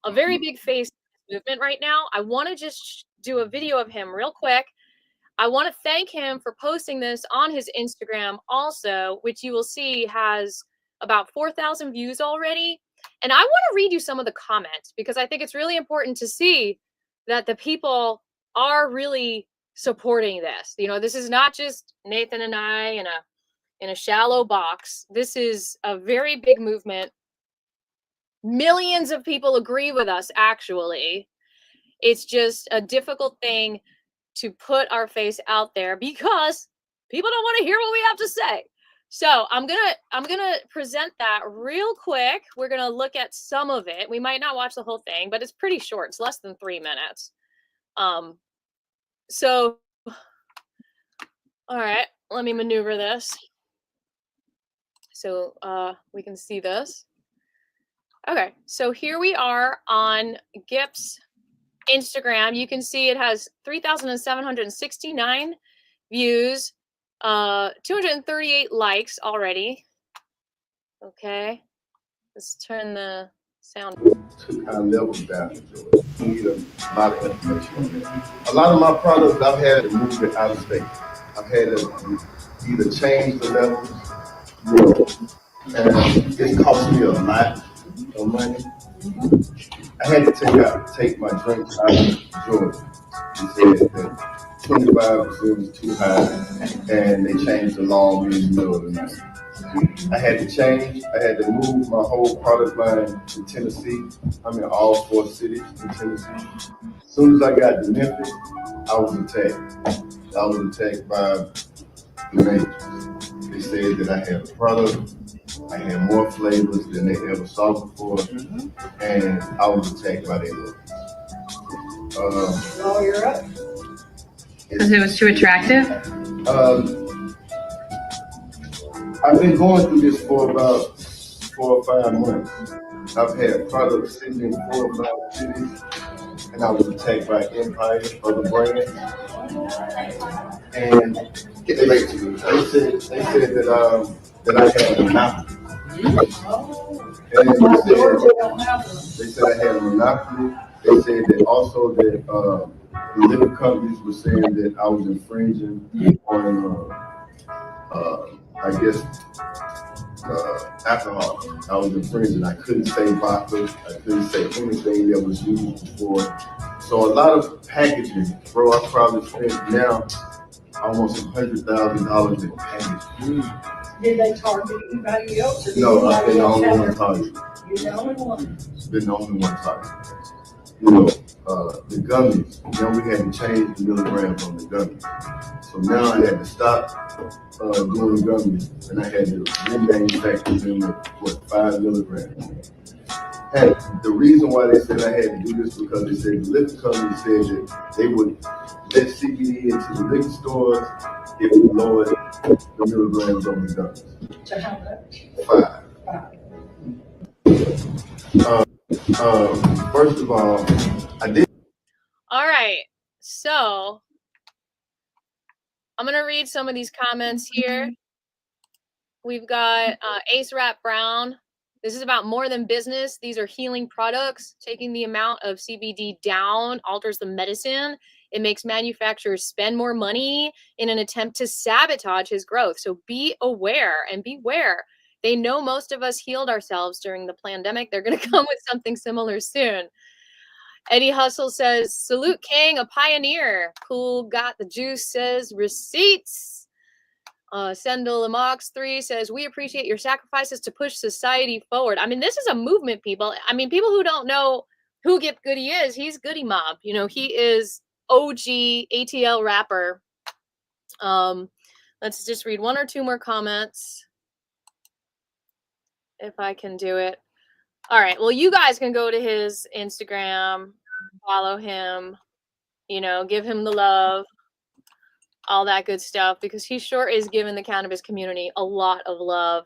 a very big face movement right now. I want to just do a video of him real quick. I want to thank him for posting this on his Instagram also, which you will see has about 4,000 views already. And I want to read you some of the comments because I think it's really important to see that the people are really supporting this. You know, this is not just Nathan and I in a shallow box. This is a very big movement. Millions of people agree with us, actually. It's just a difficult thing to put our face out there because people don't want to hear what we have to say. So I'm gonna present that real quick. We're gonna look at some of it. We might not watch the whole thing, but it's pretty short. It's less than 3 minutes. So all right, let me maneuver this so we can see this. Okay, so here we are on GIP's Instagram. You can see it has 3,769 views, 238 likes already. Okay, let's turn the sound. To kind of level down into it. You need a lot of information on it. A lot of my products I've had to move it out of state. I've had to either change the levels, you know, and it's cost me a lot of money. I had to take my drinks out of Georgia. They said that 25% was too high, and they changed the law in the middle of the night. I had to change. I had to move my whole product line to Tennessee. I'm in all 4 cities in Tennessee. As soon as I got to Memphis, I was attacked. I was attacked by the majors. They said that I had a product. I had more flavors than they ever saw before, and I was attacked by their lawyers. You're up. Because it was too attractive? I've been going through this for about 4 or 5 months. I've had products sitting in 4 or 5 cities, and I was attacked by Empire, other brands. And they said that I had a monopoly. And they said I had a monopoly. They said that also that the liquor companies were saying that I was infringing on, I guess, alcohol. I was infringing. I couldn't say vodka. I couldn't say anything that was used before. So a lot of packaging, bro. I probably spent now almost $100,000 in packaging. Did they target anybody else? No, I've been the only one target. You're the only one. It's been the only one target. You know, the gummies. Then we had to change the milligrams on the gummies. So now I had to stop doing gummies, and I had to remanufacture them at 5 milligrams. And the reason why they said I had to do this because they said the liquor company said that they would let CBD into the liquor stores if we lowered the milligrams on the gummies. To how much? 5. First of all, I did. All right, so I'm gonna read some of these comments here. We've got Ace Rap Brown. This is about more than business. These are healing products. Taking the amount of CBD down alters the medicine. It makes manufacturers spend more money in an attempt to sabotage his growth. So be aware and beware. They know most of us healed ourselves during the pandemic. They're going to come with something similar soon. Eddie Hustle says, salute King, a pioneer. Cool got the juice says, receipts. Sendel Amox 3 says, we appreciate your sacrifices to push society forward. I mean, this is a movement, people. I mean, people who don't know who Gip Goody is, he's Goody Mob. You know, he is OG ATL rapper. Let's just read 1 or 2 more comments. If I can do it. All right. Well, you guys can go to his Instagram, follow him, you know, give him the love, all that good stuff, because he sure is giving the cannabis community a lot of love.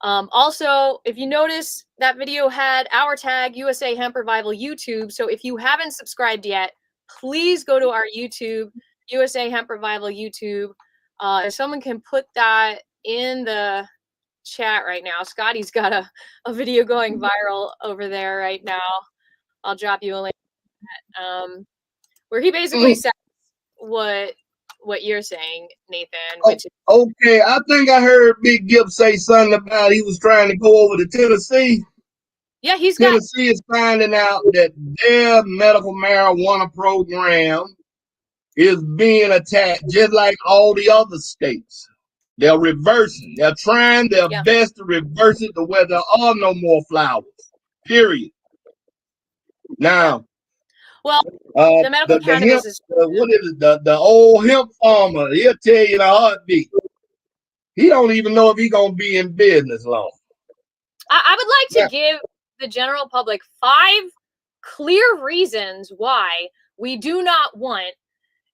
Also, if you notice, that video had our tag, USA Hemp Revival YouTube. So if you haven't subscribed yet, please go to our YouTube, USA Hemp Revival YouTube. If someone can put that in the chat right now. Scotty's got a video going viral over there right now. I'll drop you a link. where he basically says what you're saying, Nathan, Oh, which is, okay, I think I heard Big Gibb say something about he was trying to go over to Tennessee. yeah, he's got Tennessee is finding out that their medical marijuana program is being attacked just like all the other states. They're reversing. They're trying their Yeah. best to reverse it to where there are no more flowers. Period. Now, well, the medical the cannabis hemp, is what is it? The old hemp farmer, he'll tell you in a heartbeat. He don't even know if he's gonna be in business long. I would like Yeah. to give the general public 5 clear reasons why we do not want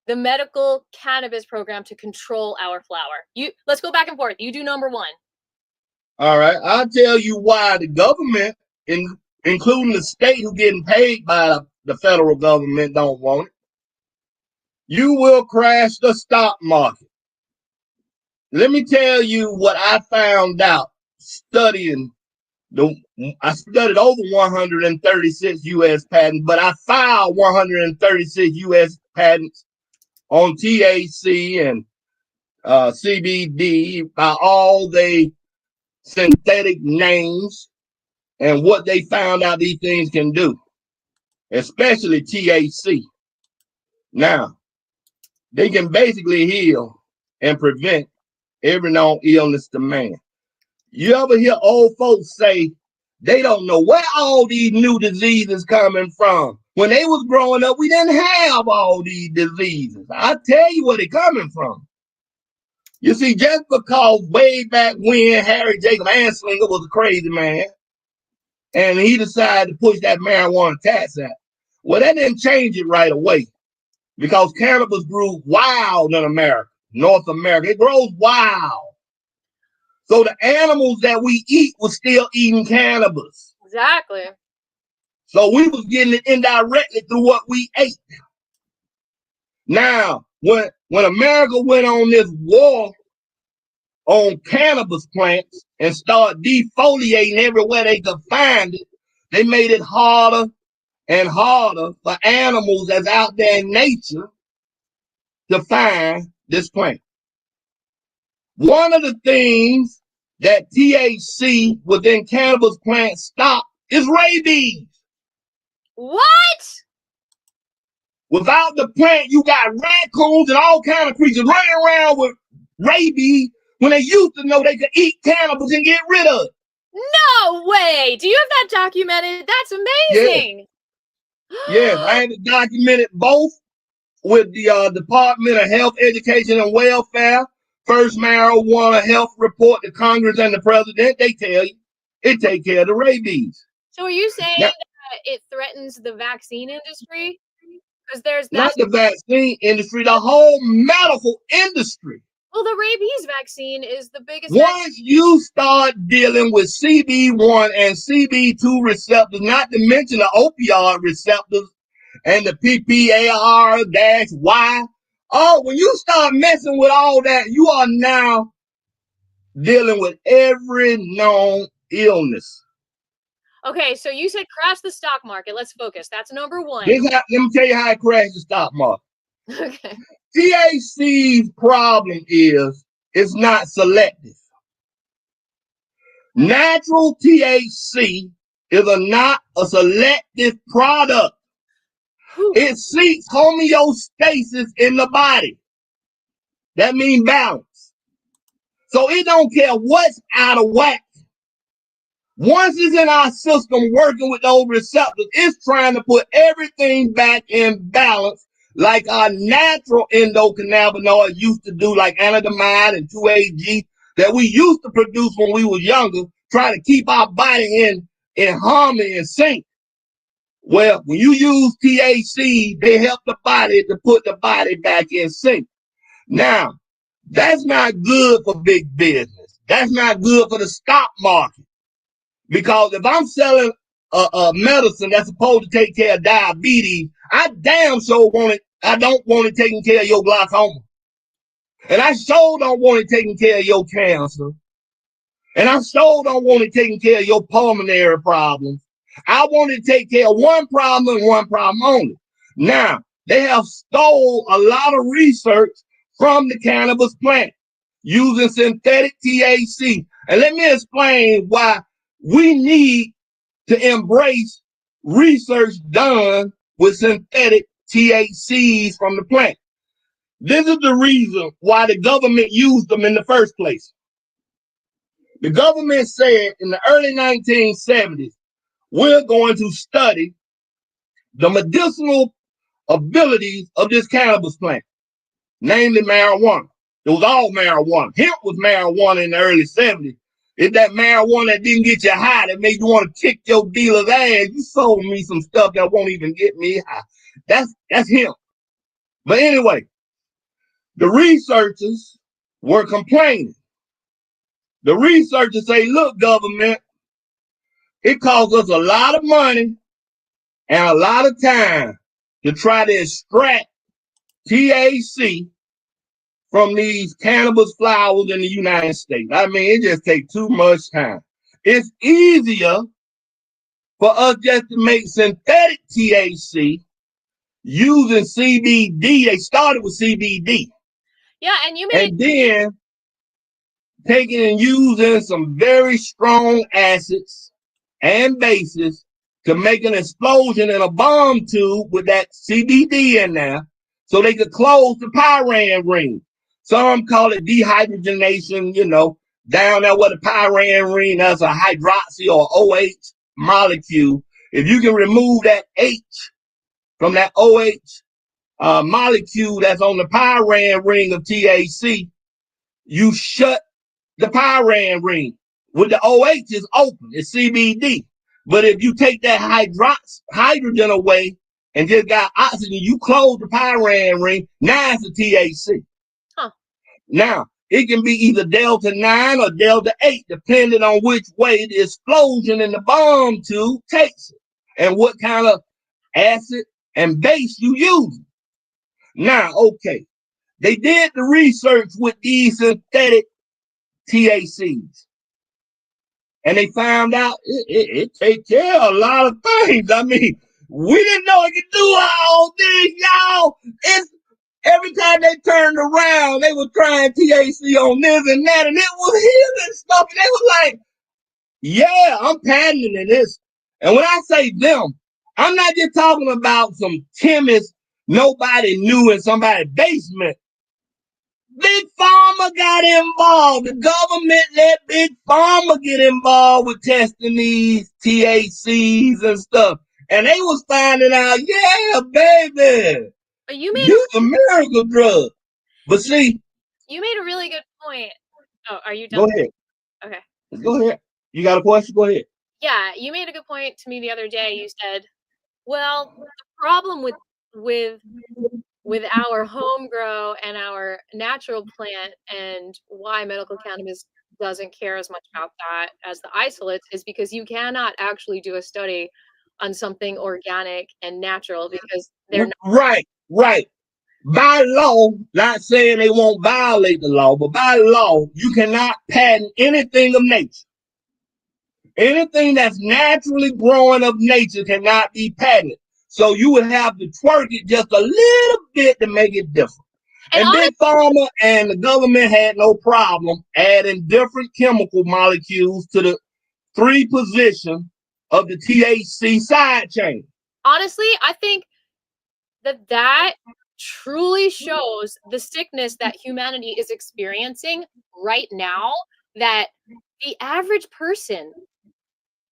the medical cannabis program to control our flower. Let's go back and forth. You do number 1. All right, I'll tell you why the government, including the state who getting paid by the federal government, don't want it. You will crash the stock market. Let me tell you what I found out studying. I studied over 136 U.S. patents, but I filed 136 U.S. patents on THC and CBD by all the synthetic names and what they found out these things can do, especially THC. Now, they can basically heal and prevent every known illness to man. You ever hear old folks say they don't know where all these new diseases coming from? When they was growing up, we didn't have all these diseases. I tell you where they're coming from. You see, just because way back when Harry Jacob Anslinger was a crazy man, and he decided to push that marijuana tax out, well, that didn't change it right away, because cannabis grew wild in America, North America. It grows wild. So the animals that we eat were still eating cannabis. Exactly. So we was getting it indirectly through what we ate. Now, when America went on this war on cannabis plants and started defoliating everywhere they could find it, they made it harder and harder for animals that's out there in nature to find this plant. One of the things that THC within cannabis plants stop is rabies. What? Without the plant, you got raccoons and all kind of creatures running around with rabies when they used to know they could eat cannabis and get rid of it. No way. Do you have that documented? That's amazing. Yes, I had it documented both with the Department of Health, Education, and Welfare. First marijuana health report to Congress and the president. They tell you it take care of the rabies. So are you saying Now, that it threatens the vaccine industry? Because there's that. not the vaccine industry, the whole medical industry. Well, the rabies vaccine is the biggest. Once you start dealing with CB1 and CB2 receptors, not to mention the opioid receptors and the PPAR-Y, when you start messing with all that, you are now dealing with every known illness. Okay, so you said crash the stock market. Let's focus. That's number 1. Let me tell you how it crashed the stock market. Okay. THC's problem is it's not selective. Natural THC is not a selective product. It seeks homeostasis in the body. That means balance. So it don't care what's out of whack. Once it's in our system working with those receptors, it's trying to put everything back in balance like our natural endocannabinoid used to do, like anandamide and 2-AG that we used to produce when we were younger, trying to keep our body in harmony and sync. Well, when you use THC, they help the body to put the body back in sync. Now, that's not good for big business. That's not good for the stock market. Because if I'm selling a medicine that's supposed to take care of diabetes, I damn sure want it. I don't want it taking care of your glaucoma. And I sure don't want it taking care of your cancer. And I sure don't want it taking care of your pulmonary problems. I want to take care of one problem and one problem only. Now, they have stole a lot of research from the cannabis plant using synthetic THC. And let me explain why we need to embrace research done with synthetic THCs from the plant. This is the reason why the government used them in the first place. The government said in the early 1970s, we're going to study the medicinal abilities of this cannabis plant, namely marijuana. It was all marijuana. Hemp was marijuana in the early 70s. It's that marijuana that didn't get you high that made you want to kick your dealer's ass. You sold me some stuff that won't even get me high. That's hemp. But anyway, the researchers were complaining. The researchers say, look, government, it costs us a lot of money and a lot of time to try to extract THC from these cannabis flowers in the United States. I mean, it just takes too much time. It's easier for us just to make synthetic THC using CBD. They started with CBD. Yeah, and you made And then taking and using some very strong acids and bases to make an explosion in a bomb tube with that CBD in there so they could close the pyran ring. Some call it dehydrogenation, down there where the pyran ring, that's a hydroxy or OH molecule. If you can remove that H from that OH molecule that's on the pyran ring of THC, you shut the pyran ring. With the OH is open, it's CBD. But if you take that hydrogen away and just got oxygen, you close the pyran ring, now it's a THC. Huh. Now, it can be either Delta 9 or Delta 8, depending on which way the explosion in the bomb tube takes it and what kind of acid and base you use. Now, okay, they did the research with these synthetic THCs. And they found out it takes care of a lot of things. I mean, we didn't know it could do all this, y'all. It's every time they turned around, they were trying THC on this and that, and it was healing stuff. And they was like, yeah, I'm patenting this. And when I say them, I'm not just talking about some chemists nobody knew in somebody's basement. Big Pharma got involved. The government let Big Pharma get involved with testing these THCs and stuff. And they was finding out, yeah, baby, but you made you a miracle drug. But see, you made a really good point. Oh, are you go done? ahead. Okay. Go ahead. You got a question? Go ahead. Yeah, you made a good point to me the other day. You said, well, the problem with our home grow and our natural plant and why medical cannabis doesn't care as much about that as the isolates is because you cannot actually do a study on something organic and natural because they're not. Right. By law, not saying they won't violate the law, but by law, you cannot patent anything of nature. Anything that's naturally growing of nature cannot be patented. So you would have to twerk it just a little bit to make it different. And Big Pharma and the government had no problem adding different chemical molecules to the 3 positions of the THC side chain. Honestly, I think that truly shows the sickness that humanity is experiencing right now, that the average person,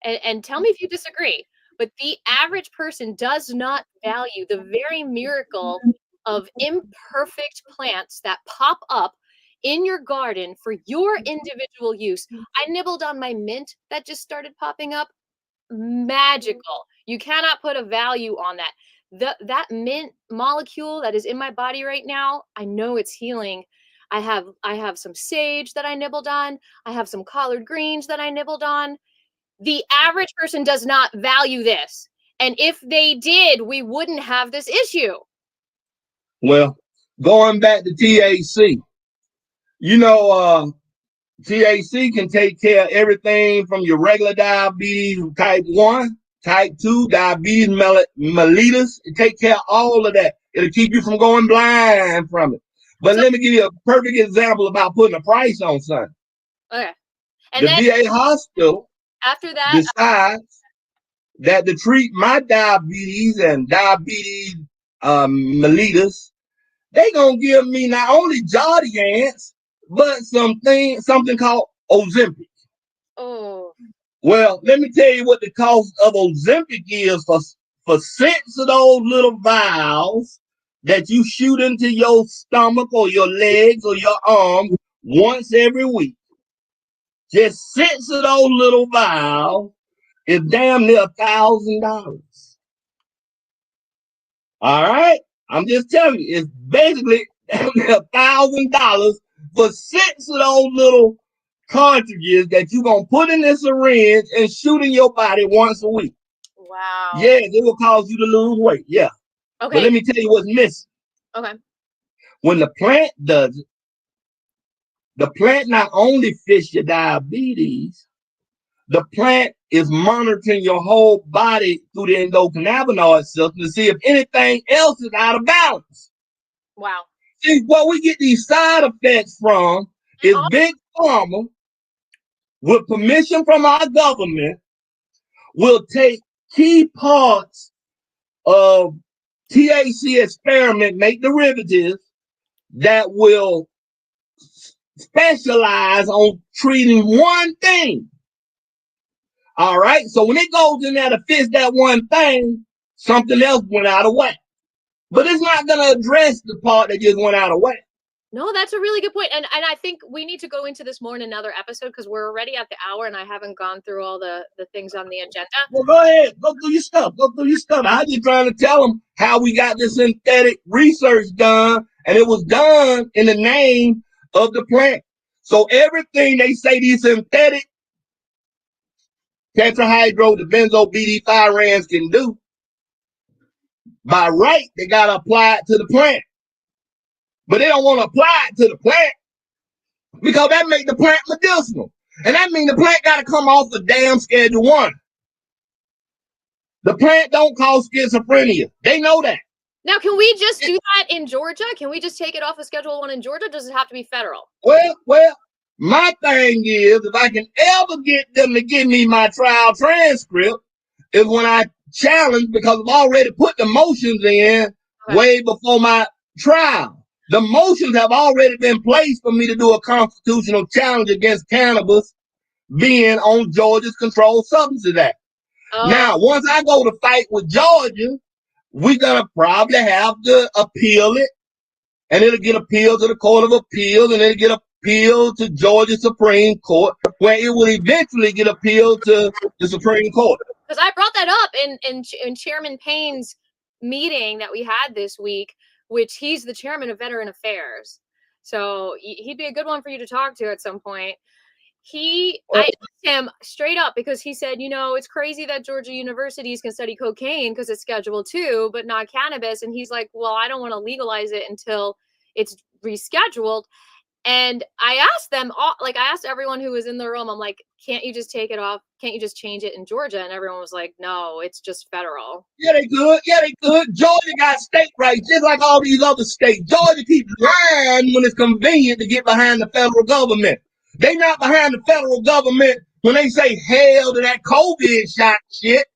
and tell me if you disagree, but the average person does not value the very miracle of imperfect plants that pop up in your garden for your individual use. I nibbled on my mint that just started popping up. Magical. You cannot put a value on that. That mint molecule that is in my body right now, I know it's healing. I have some sage that I nibbled on. I have some collard greens that I nibbled on. The average person does not value this. And if they did, we wouldn't have this issue. Well, going back to THC, THC can take care of everything from your regular diabetes type 1 type 2, diabetes mellitus. It takes care of all of that. It'll keep you from going blind from it. But let me give you a perfect example about putting a price on something. Okay. And The then VA hospital after that, decides that to treat my diabetes and diabetes mellitus, they gonna give me not only Jardiance, but something called Ozempic. oh, Well, let me tell you what the cost of Ozempic is for 6 of those little vials that you shoot into your stomach or your legs or your arms once every week. Just 6 of those little vials is damn near $1,000. All right, I'm just telling you, it's basically damn near $1,000 for 6 of those little cartridges that you're gonna put in this syringe and shoot in your body once a week. wow. Yes, it will cause you to lose weight. Yeah. But Okay. let me tell you what's missing. Okay. When the plant does it, the plant not only fixes your diabetes, the plant is monitoring your whole body through the endocannabinoid system to see if anything else is out of balance. Wow. See, what we get these side effects from is big pharma, with permission from our government, will take key parts of THC experiment, make derivatives that will specialize on treating one thing. All right. So when it goes in there to fix that one thing, something else went out of whack. But it's not going to address the part that just went out of whack. No, that's a really good point. And I think we need to go into this more in another episode because we're already at the hour and I haven't gone through all the things on the agenda. Well, go ahead. Go through your stuff. Go through your stuff. I just trying to tell them how we got this synthetic research done. And it was done in the name of the plant. So everything they say these synthetic tetrahydro, the benzo BD5 can do, by right, they got to apply it to the plant. But they don't want to apply it to the plant because that make the plant medicinal. And that means the plant got to come off the damn Schedule 1. The plant don't cause schizophrenia. They know that. Now, can we just do that in Georgia? Can we just take it off of Schedule 1 in Georgia? Does it have to be federal? Well, my thing is, if I can ever get them to give me my trial transcript, is when I challenge, because I've already put the motions in way before my trial. The motions have already been placed for me to do a constitutional challenge against cannabis being on Georgia's Controlled Substances Act. Oh. Now, once I go to fight with Georgia, we're going to probably have to appeal it, and it'll get appealed to the Court of Appeals, and it'll get appealed to Georgia Supreme Court, where it will eventually get appealed to the Supreme Court. Because I brought that up in Chairman Payne's meeting that we had this week, which he's the chairman of Veteran Affairs. So he'd be a good one for you to talk to at some point. I asked him straight up because he said, it's crazy that Georgia universities can study cocaine because it's Schedule 2, but not cannabis. And he's like, well, I don't want to legalize it until it's rescheduled. And I asked them all, I asked everyone who was in the room, I'm like, can't you just take it off? Can't you just change it in Georgia? And everyone was like, no, it's just federal. Yeah, they could. Yeah, they could. Georgia got state rights, just like all these other states. Georgia keeps lying when it's convenient to get behind the federal government. They not behind the federal government when they say hell to that COVID shot shit.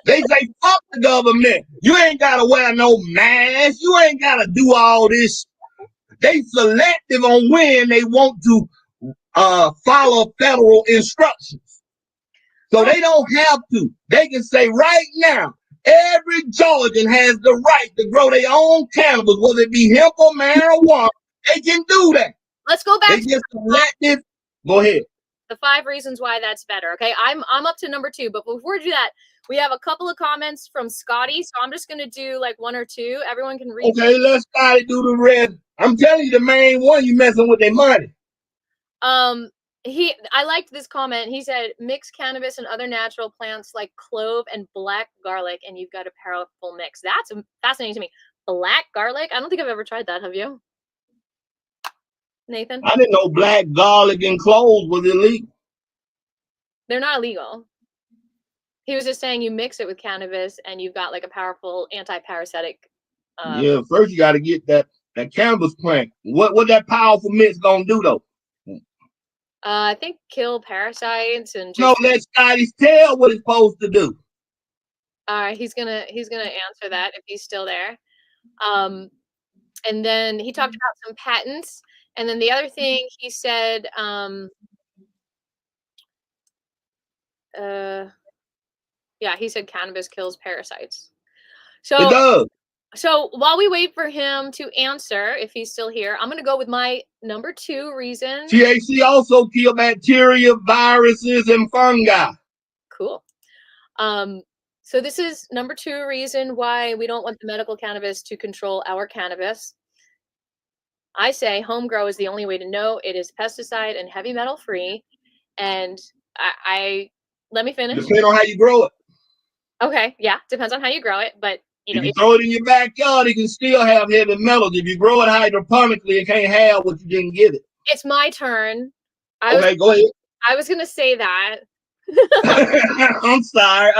They say fuck the government. You ain't gotta wear no mask. You ain't gotta do all this. They selective on when they want to follow federal instructions. So they don't have to. They can say right now, every Georgian has the right to grow their own cannabis, whether it be hemp or marijuana. They can do that. Let's go back. They just selective. Go ahead. The 5 reasons why that's better. Okay, I'm up to number 2, but before we do that, we have a couple of comments from Scotty, so I'm just gonna do 1 or 2. Everyone can read. Okay, let's Scotty do the rest. I'm telling you, the main one, you messing with their money. I liked this comment. He said, mix cannabis and other natural plants like clove and black garlic, and you've got a powerful mix. That's fascinating to me. Black garlic? I don't think I've ever tried that. Have you, Nathan? I didn't know black garlic and cloves was illegal. They're not illegal. He was just saying you mix it with cannabis and you've got like a powerful anti-parasitic. Yeah, first you got to get that cannabis plant. What that powerful mix gonna do though? I think kill parasites and No, just. let Scotty tell what it's supposed to do. He's gonna answer that if he's still there. And then he talked about some patents. And then the other thing he said, yeah, he said cannabis kills parasites. It does. So while we wait for him to answer, if he's still here, I'm going to go with my number 2 reason. THC also kill bacteria, viruses, and fungi. Cool. So this is number 2 reason why we don't want the medical cannabis to control our cannabis. I say home grow is the only way to know it is pesticide and heavy metal free. And I let me finish. Depending on how you grow it. Okay, yeah, depends on how you grow it, but you know, if you throw it in your backyard, it can still have heavy metals. If you grow it hydroponically, it can't have what you didn't give it. It's my turn. Go ahead. I was gonna say that. I'm sorry.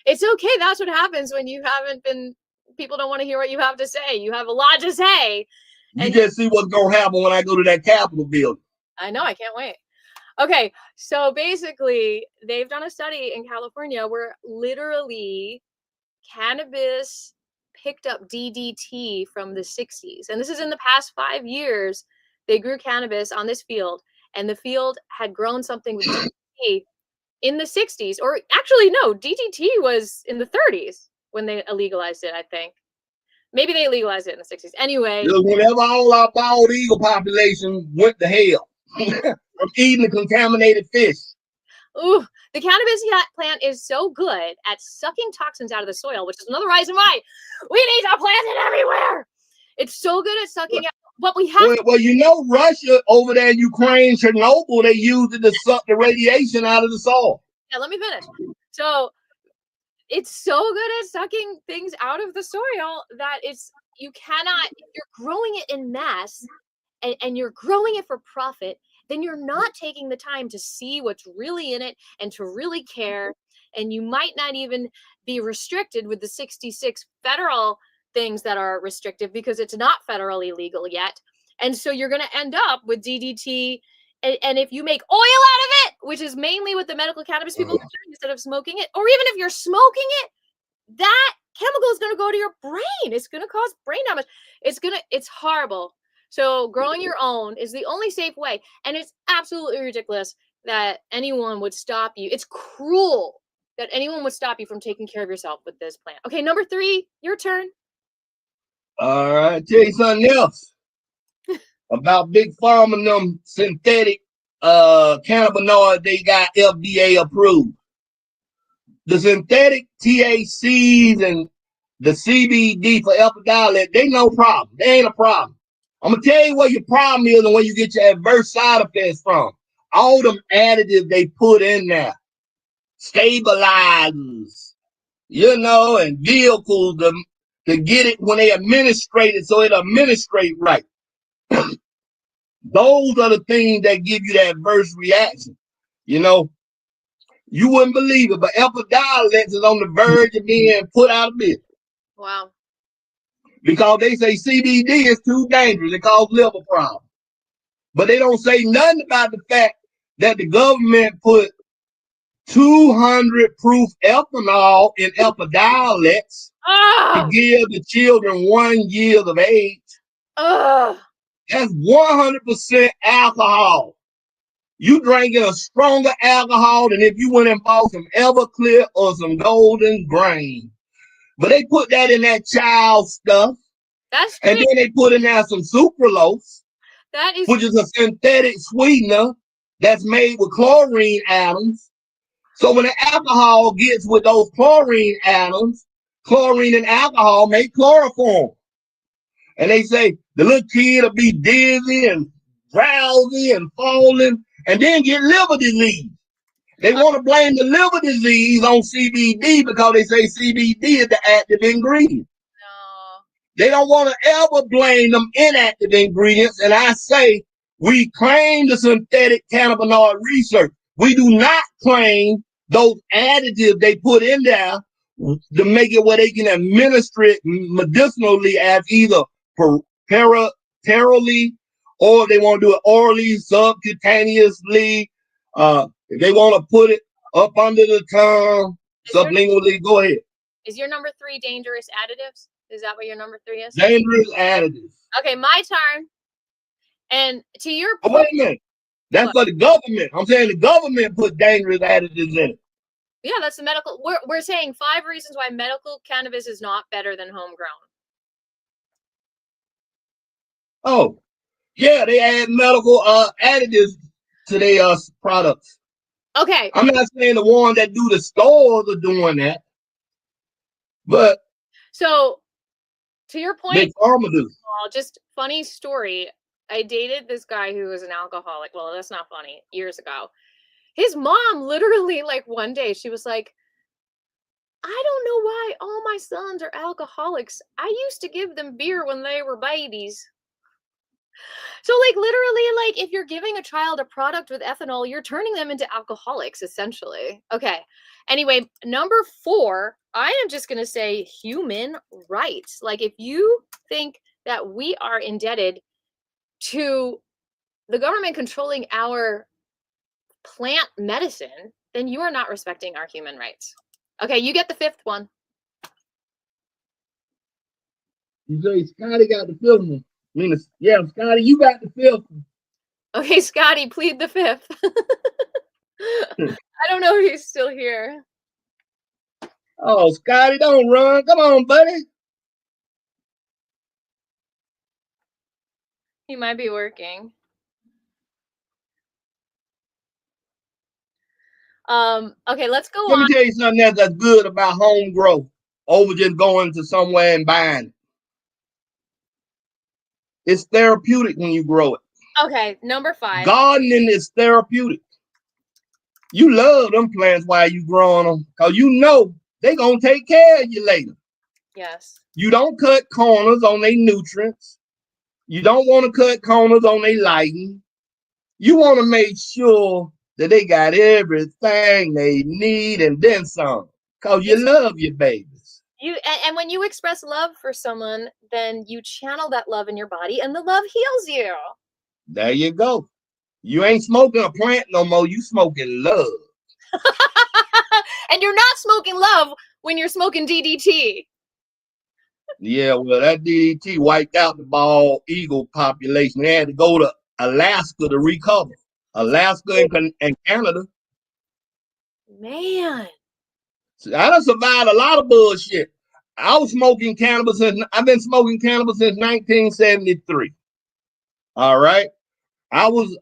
It's okay. That's what happens when you haven't been. People don't want to hear what you have to say. You have a lot to say. You just see what's gonna happen when I go to that Capitol building. I know. I can't wait. Okay, so basically, they've done a study in California where literally cannabis picked up DDT from the 60s. And this is in the past 5 years. They grew cannabis on this field, and the field had grown something with DDT in the 60s. Or actually, no, DDT was in the 30s when they legalized it, I think. Maybe they legalized it in the 60s. Anyway. Whenever all our bald eagle population went to hell from eating the contaminated fish. Ooh, the cannabis plant is so good at sucking toxins out of the soil, which is another reason why we need to plant it everywhere. It's so good at sucking out what we have. Well, you know, Russia over there in Ukraine, Chernobyl, they used it to suck the radiation out of the soil. Yeah, let me finish. So it's so good at sucking things out of the soil that you cannot, if you're growing it in mass and you're growing it for profit, then you're not taking the time to see what's really in it and to really care. And you might not even be restricted with the 66 federal things that are restrictive because it's not federally legal yet. And so you're going to end up with DDT. And if you make oil out of it, which is mainly what the medical cannabis people are doing instead of smoking it, or even if you're smoking it, that chemical is going to go to your brain. It's going to cause brain damage. It's horrible. So growing your own is the only safe way. And it's absolutely ridiculous that anyone would stop you. It's cruel that anyone would stop you from taking care of yourself with this plant. Okay, number 3, your turn. All right, tell you something else about Big Pharma and them synthetic cannabinoids they got FDA approved. The synthetic THCs and the CBD for Epidiolex, they no problem. They ain't a problem. I'm gonna tell you what your problem is and where you get your adverse side effects from. All them additives they put in there, stabilizers, and vehicles to get it when they administrate it so it administrate right. Those are the things that give you that adverse reaction. You wouldn't believe it, but Epidiolex is on the verge of being put out of business. Wow. Because they say CBD is too dangerous. It causes liver problems. But they don't say nothing about the fact that the government put 200 proof ethanol in Epidiolex to give the children 1 year of age. That's 100% alcohol. You drinking a stronger alcohol than if you went and bought some Everclear or some Golden Grain. But they put that in that child stuff. That's and then they put in there some sucralose, which is a synthetic sweetener that's made with chlorine atoms. So when the alcohol gets with those chlorine atoms, chlorine and alcohol make chloroform. And they say the little kid will be dizzy and drowsy and falling and then get liver disease. They want to blame the liver disease on CBD because they say CBD is the active ingredient. They don't want to ever blame them inactive ingredients. And I say we claim the synthetic cannabinoid research. We do not claim those additives they put in there to make it where they can administer it medicinally as either parenterally, or they want to do it orally, subcutaneously. If they want to put it up under the tongue, sublingually, go ahead. Is your number 3 dangerous additives? Is that what your number 3 is? Dangerous additives. Okay, my turn. And to your point, wait a minute. That's for the government. I'm saying the government put dangerous additives in it. Yeah, that's the medical. We're saying 5 reasons why medical cannabis is not better than homegrown. Oh, yeah, they add medical additives to their products. Okay. I'm not saying the ones that do the stores are doing that, but so to your point, they pharmacists. Just funny story. I dated this guy who was an alcoholic. Well, that's not funny. Years ago. His mom literally, like, one day, she was like, I don't know why all my sons are alcoholics. I used to give them beer when they were babies. So, like, literally, like, if you're giving a child a product with ethanol, you're turning them into alcoholics, essentially. Okay. Anyway, number 4, I am just going to say human rights. Like, if you think that we are indebted to the government controlling our plant medicine, then you are not respecting our human rights. Okay, you get the 5th one. You say Scotty got the 5th one. I mean, yeah, Scotty, you got the 5th one. Okay, Scotty, plead the 5th. I don't know if he's still here. Oh, Scotty, don't run. Come on, buddy. He might be working. Okay, let's go on. Let me tell you something that's good about home growth over just going to somewhere and buying it. It's therapeutic when you grow it. Okay, number 5. Gardening is therapeutic. You love them plants while you growing them, because you know they're going to take care of you later. Yes. You don't cut corners on their nutrients. You don't want to cut corners on their lighting. You want to make sure that they got everything they need and then some, because you love your babies. And when you express love for someone, then you channel that love in your body and the love heals you. There you go. You ain't smoking a plant no more. You smoking love. And you're not smoking love when you're smoking DDT. Yeah, well, that DDT wiped out the bald eagle population. They had to go to Alaska to recover. Alaska and Canada. Man. I done survived a lot of bullshit. I've been smoking cannabis since 1973. All right. I was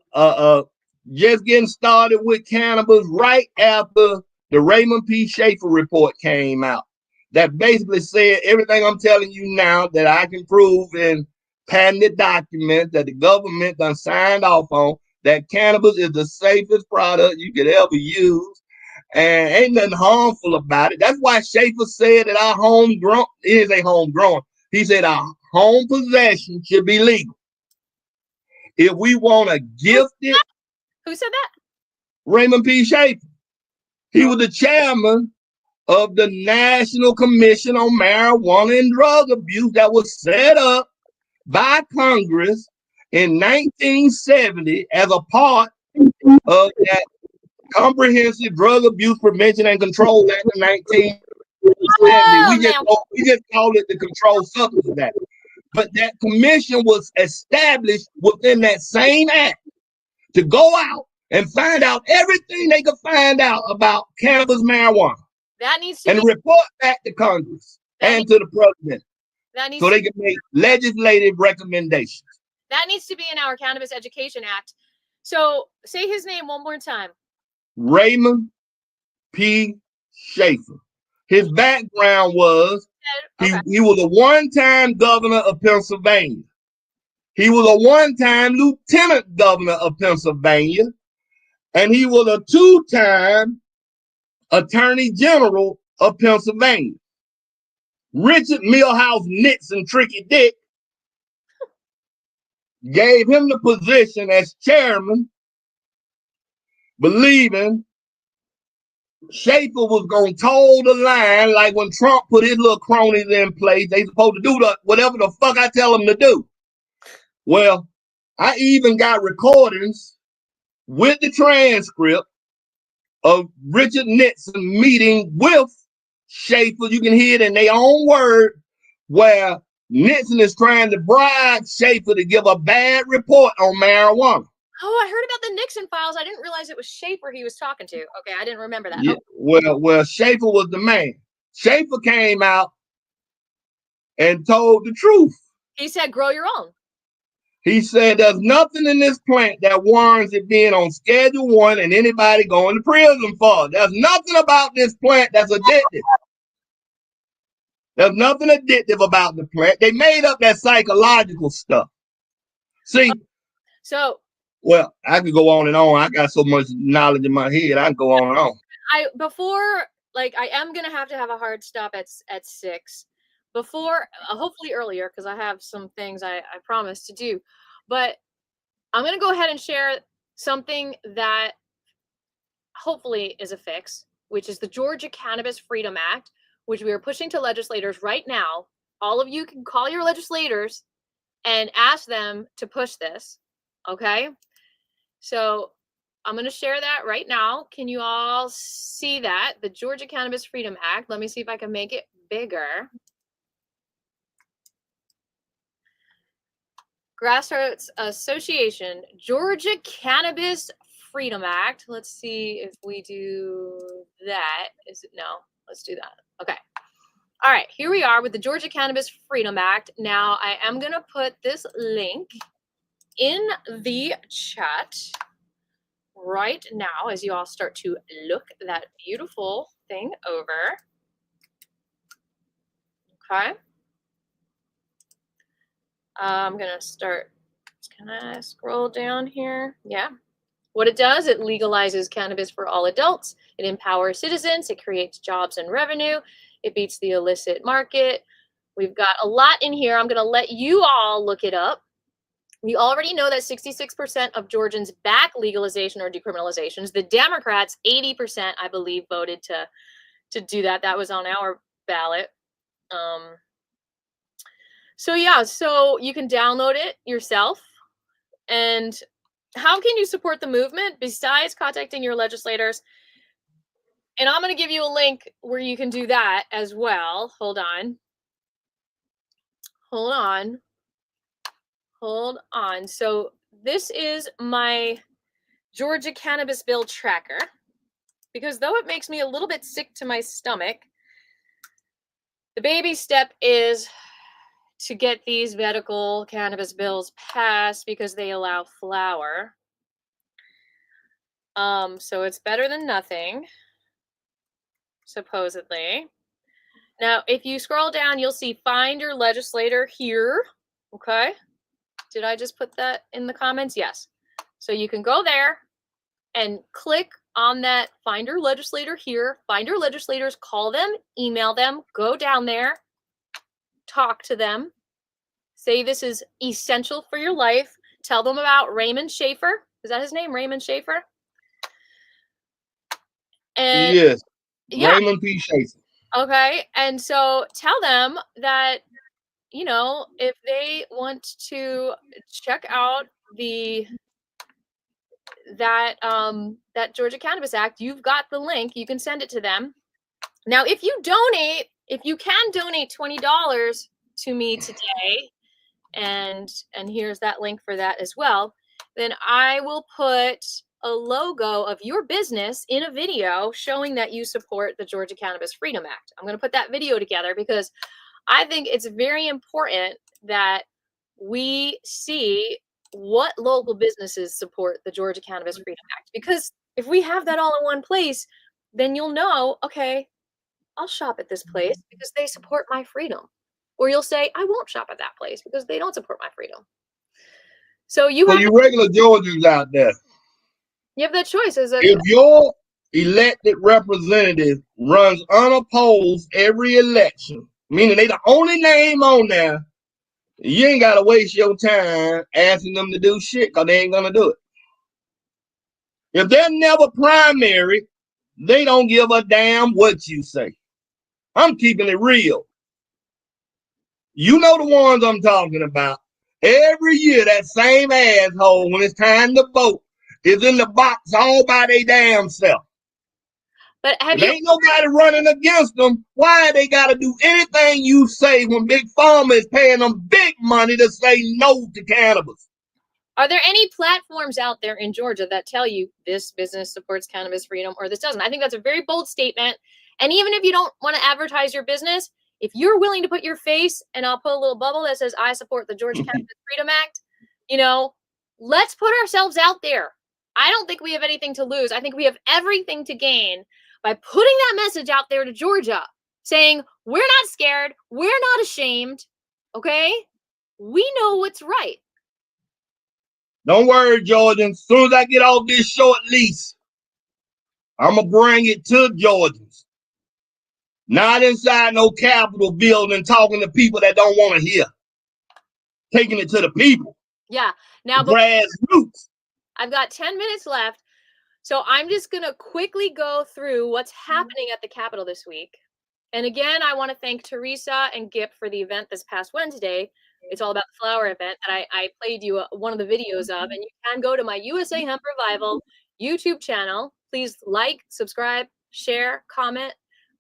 just getting started with cannabis right after the Raymond P. Schaefer report came out. That basically said everything I'm telling you now that I can prove in patented documents that the government done signed off on, that cannabis is the safest product you could ever use. And ain't nothing harmful about it. That's why Schaefer said that our homegrown is a homegrown. He said our home possession should be legal. If we want to gift it. Who said that? Raymond P. Schaefer. He was the chairman of the National Commission on Marijuana and Drug Abuse that was set up by Congress in 1970 as a part of that Comprehensive Drug Abuse Prevention and Control Act of 1970. We just call it the Controlled Substances Act. But that commission was established within that same act to go out and find out everything they could find out about cannabis, marijuana. That needs to and report back to Congress and to the president so they can make legislative recommendations. That needs to be in our Cannabis Education Act. So say his name one more time. Raymond P. Schaefer. His background was he was a one-time governor of Pennsylvania. He was a one-time lieutenant governor of Pennsylvania. And he was a 2-time Attorney General of Pennsylvania. Richard Milhouse Nixon Tricky Dick gave him the position as chairman believing Schaefer was gonna toe the line like when Trump put his little cronies in place. They supposed to do whatever the fuck I tell them to do. Well, I even got recordings with the transcript of Richard Nixon meeting with Schaefer. You can hear it in their own word, where Nixon is trying to bribe Schaefer to give a bad report on marijuana. Oh, I heard about the Nixon files. I didn't realize it was Schaefer he was talking to. Okay, I didn't remember that. Yeah, Oh. well, Schaefer was the man. Schaefer came out and told the truth. He said, grow your own. He said there's nothing in this plant that warrants it being on Schedule 1 and anybody going to prison for. There's nothing about this plant that's addictive. There's nothing addictive about the plant. They made up that psychological stuff. See? So, well, I could go on and on. I got so much knowledge in my head. I can go on and on. I am going to have a hard stop at 6. Before, hopefully earlier, because I have some things I promised to do. But I'm going to go ahead and share something that hopefully is a fix, which is the Georgia Cannabis Freedom Act, which we are pushing to legislators right now. All of you can call your legislators and ask them to push this, okay? So I'm going to share that right now. Can you all see that? The Georgia Cannabis Freedom Act. Let me see if I can make it bigger. Grassroots Association, Georgia Cannabis Freedom Act. Let's see if we do that. Is it? No, let's do that. Okay. All right, here we are with the Georgia Cannabis Freedom Act. Now I am going to put this link in the chat right now as you all start to look that beautiful thing over. Okay. I'm going to start. Can I scroll down here? Yeah. What it does, it legalizes cannabis for all adults. It empowers citizens. It creates jobs and revenue. It beats the illicit market. We've got a lot in here. I'm going to let you all look it up. We already know that 66% of Georgians back legalization or decriminalizations. The Democrats, 80%, I believe, voted to do that. That was on our ballot. So yeah, so you can download it yourself. And how can you support the movement besides contacting your legislators? And I'm going to give you a link where you can do that as well. Hold on. So this is my Georgia Cannabis Bill tracker, because though it makes me a little bit sick to my stomach, the baby step is to get these medical cannabis bills passed because they allow flower. So it's better than nothing, supposedly. Now, if you scroll down, you'll see find your legislator here. Okay. Did I just put that in the comments? Yes. So you can go there and click on that find your legislator here. Find your legislators, call them, email them, go down there, talk to them, say this is essential for your life. Tell them about Raymond Schaefer. Is that his name? Raymond Schaefer? And yes. Yeah. Raymond P. Schaefer. Okay. And so tell them that, you know, if they want to check out that Georgia Cannabis Act, you've got the link. You can send it to them. Now, if you can donate $20 to me today, and here's that link for that as well, then I will put a logo of your business in a video showing that you support the Georgia Cannabis Freedom Act. I'm going to put that video together because I think it's very important that we see what local businesses support the Georgia Cannabis Freedom Act. Because if we have that all in one place, then you'll know, okay, I'll shop at this place because they support my freedom. Or you'll say, I won't shop at that place because they don't support my freedom. So you regular Georgians out there, you have that choice. If your elected representative runs unopposed every election, meaning they the only name on there, you ain't got to waste your time asking them to do shit because they ain't going to do it. If they're never primary, they don't give a damn what you say. I'm keeping it real. You know the ones I'm talking about. Every year, that same asshole, when it's time to vote, is in the box all by their damn self. But have If you ain't nobody running against them, why they got to do anything you say when Big Pharma is paying them big money to say no to cannabis? Are there any platforms out there in Georgia that tell you this business supports cannabis freedom or this doesn't? I think that's a very bold statement. And even if you don't want to advertise your business, if you're willing to put your face, and I'll put a little bubble that says, I support the Georgia Cannabis Freedom Act, you know, let's put ourselves out there. I don't think we have anything to lose. I think we have everything to gain by putting that message out there to Georgia, saying, we're not scared. We're not ashamed. Okay? We know what's right. Don't worry, Georgians. As soon as I get off this short lease, I'm going to bring it to Georgians. Not inside no Capitol building talking to people that don't want to hear. Taking it to the people. Yeah. Now, grassroots. I've got 10 minutes left. So I'm just going to quickly go through what's happening at the Capitol this week. And again, I want to thank Teresa and Gip for the event this past Wednesday. It's all about the flower event that I played you one of the videos of. And you can go to my USA Hemp Revival YouTube channel. Please like, subscribe, share, comment,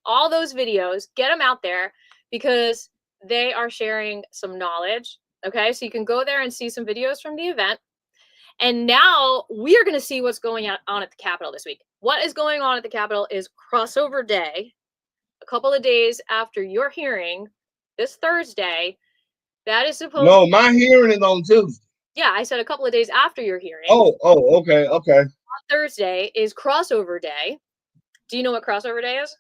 all those videos. Get them out there because they are sharing some knowledge. Okay, so you can go there and see some videos from the event. And now we are going to see what's going on at the Capitol this week. What is going on at the Capitol is crossover day. A couple of days after your hearing, this Thursday, that is supposed. No, my hearing is on Tuesday. Yeah, I said a couple of days after your hearing. Oh, okay. On Thursday is crossover day. Do you know what crossover day is?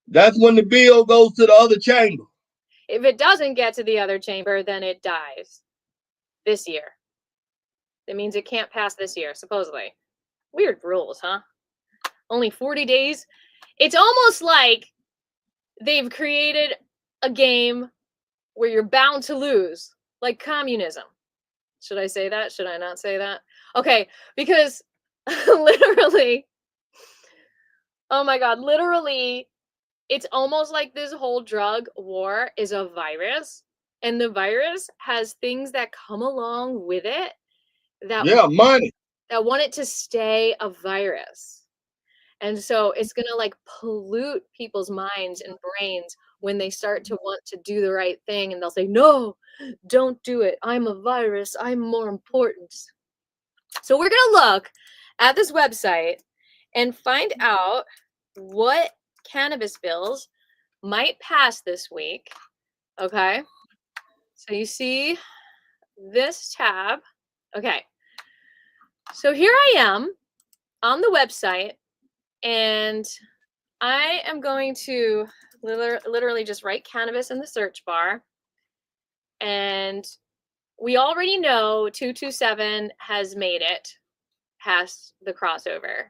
That's when the bill goes to the other chamber. If it doesn't get to the other chamber, then it dies this year. It means it can't pass this year, supposedly. Weird rules, huh? Only 40 days. It's almost like they've created a game where you're bound to lose, like communism. Should I say that? Should I not say that? Okay, because literally, oh my God, literally, it's almost like this whole drug war is a virus, and the virus has things that come along with it that money that want it to stay a virus. And so it's going to like pollute people's minds and brains when they start to want to do the right thing. And they'll say, no, don't do it. I'm a virus. I'm more important. So we're going to look at this website and find out what cannabis bills might pass this week. Okay. So you see this tab. Okay. So here I am on the website, and I am going to literally just write cannabis in the search bar. And we already know 227 has made it past the crossover.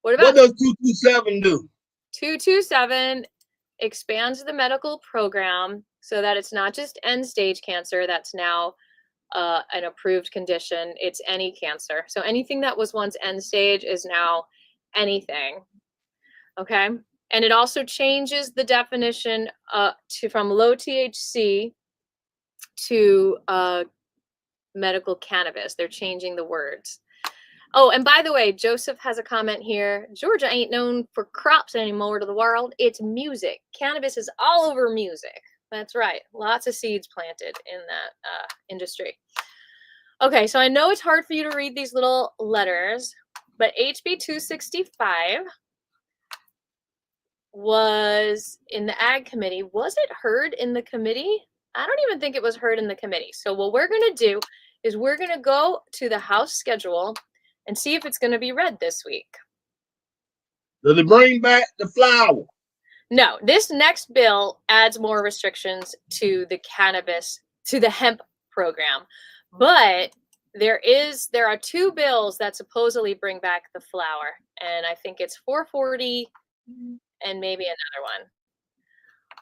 What does 227 do? 227 expands the medical program so that it's not just end-stage cancer that's now an approved condition. It's any cancer. So anything that was once end stage is now anything. Okay. And it also changes the definition from low THC to medical cannabis. They're changing the words. Oh, and by the way, Joseph has a comment here. Georgia ain't known for crops anymore to the world. It's music. Cannabis is all over music. That's right. Lots of seeds planted in that industry. Okay, so I know it's hard for you to read these little letters, but HB 265 was in the Ag Committee. Was it heard in the committee? I don't even think it was heard in the committee. So what we're going to do is we're going to go to the House schedule and see if it's going to be read this week. Does it bring back the flower? No, this next bill adds more restrictions to the cannabis, to the hemp program. But there are two bills that supposedly bring back the flower. And I think it's 440 and maybe another one.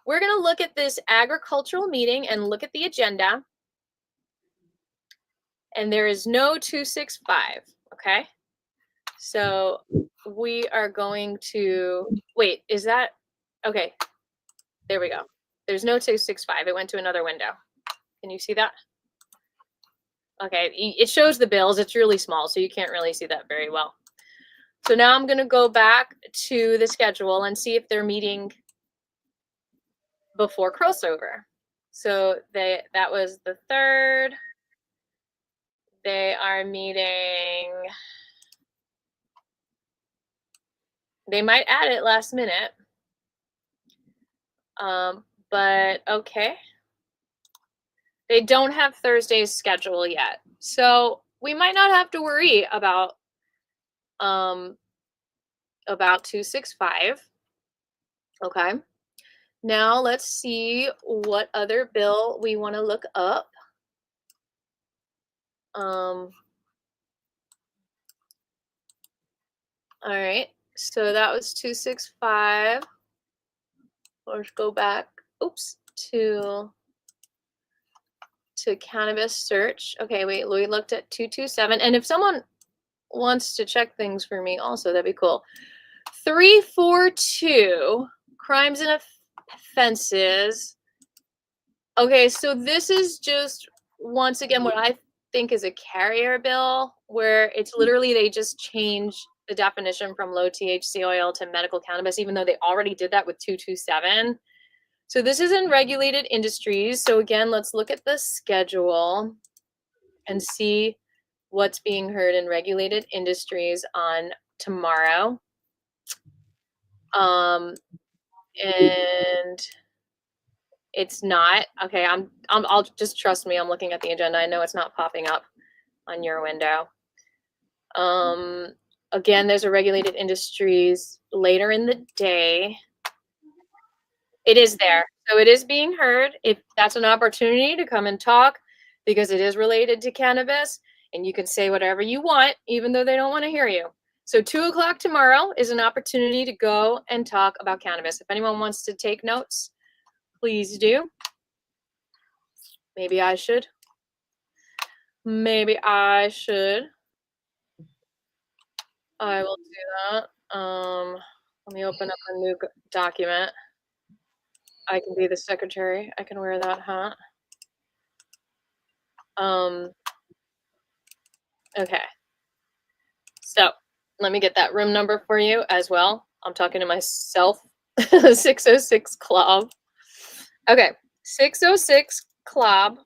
We're going to look at this agricultural meeting and look at the agenda. And there is no 265, okay? So we are going to wait. Is that okay? There we go. There's no 265. It went to another window. Can you see that? Okay, it shows the bills. It's really small, so you can't really see that very well. So now I'm going to go back to the schedule and see if they're meeting before crossover. So that was the 3rd. They are meeting. They might add it last minute. But okay. They don't have Thursday's schedule yet. So we might not have to worry about 265. Okay. Now let's see what other bill we want to look up. All right. So that was 265. Let's go back. Oops. To cannabis search. Okay, wait, we looked at 227. And if someone wants to check things for me also, that'd be cool. 342, crimes and offenses. Okay, so this is just, once again, what I think is a carrier bill, where it's literally they just change the definition from low THC oil to medical cannabis, even though they already did that with 227. So this is in regulated industries. So again, let's look at the schedule and see what's being heard in regulated industries on tomorrow. And it's not, okay, I'll just trust me. I'm looking at the agenda. I know it's not popping up on your window. Again, there's a regulated industries later in the day. It is there. So it is being heard. If that's an opportunity to come and talk, because it is related to cannabis, and you can say whatever you want, even though they don't want to hear you. So 2 o'clock tomorrow is an opportunity to go and talk about cannabis. If anyone wants to take notes, please do. Maybe I should. Maybe I should. I will do that. Let me open up a new document. I can be the secretary. I can wear that hat. Okay. So let me get that room number for you as well. I'm talking to myself. 606 Club. Okay. 606 Club.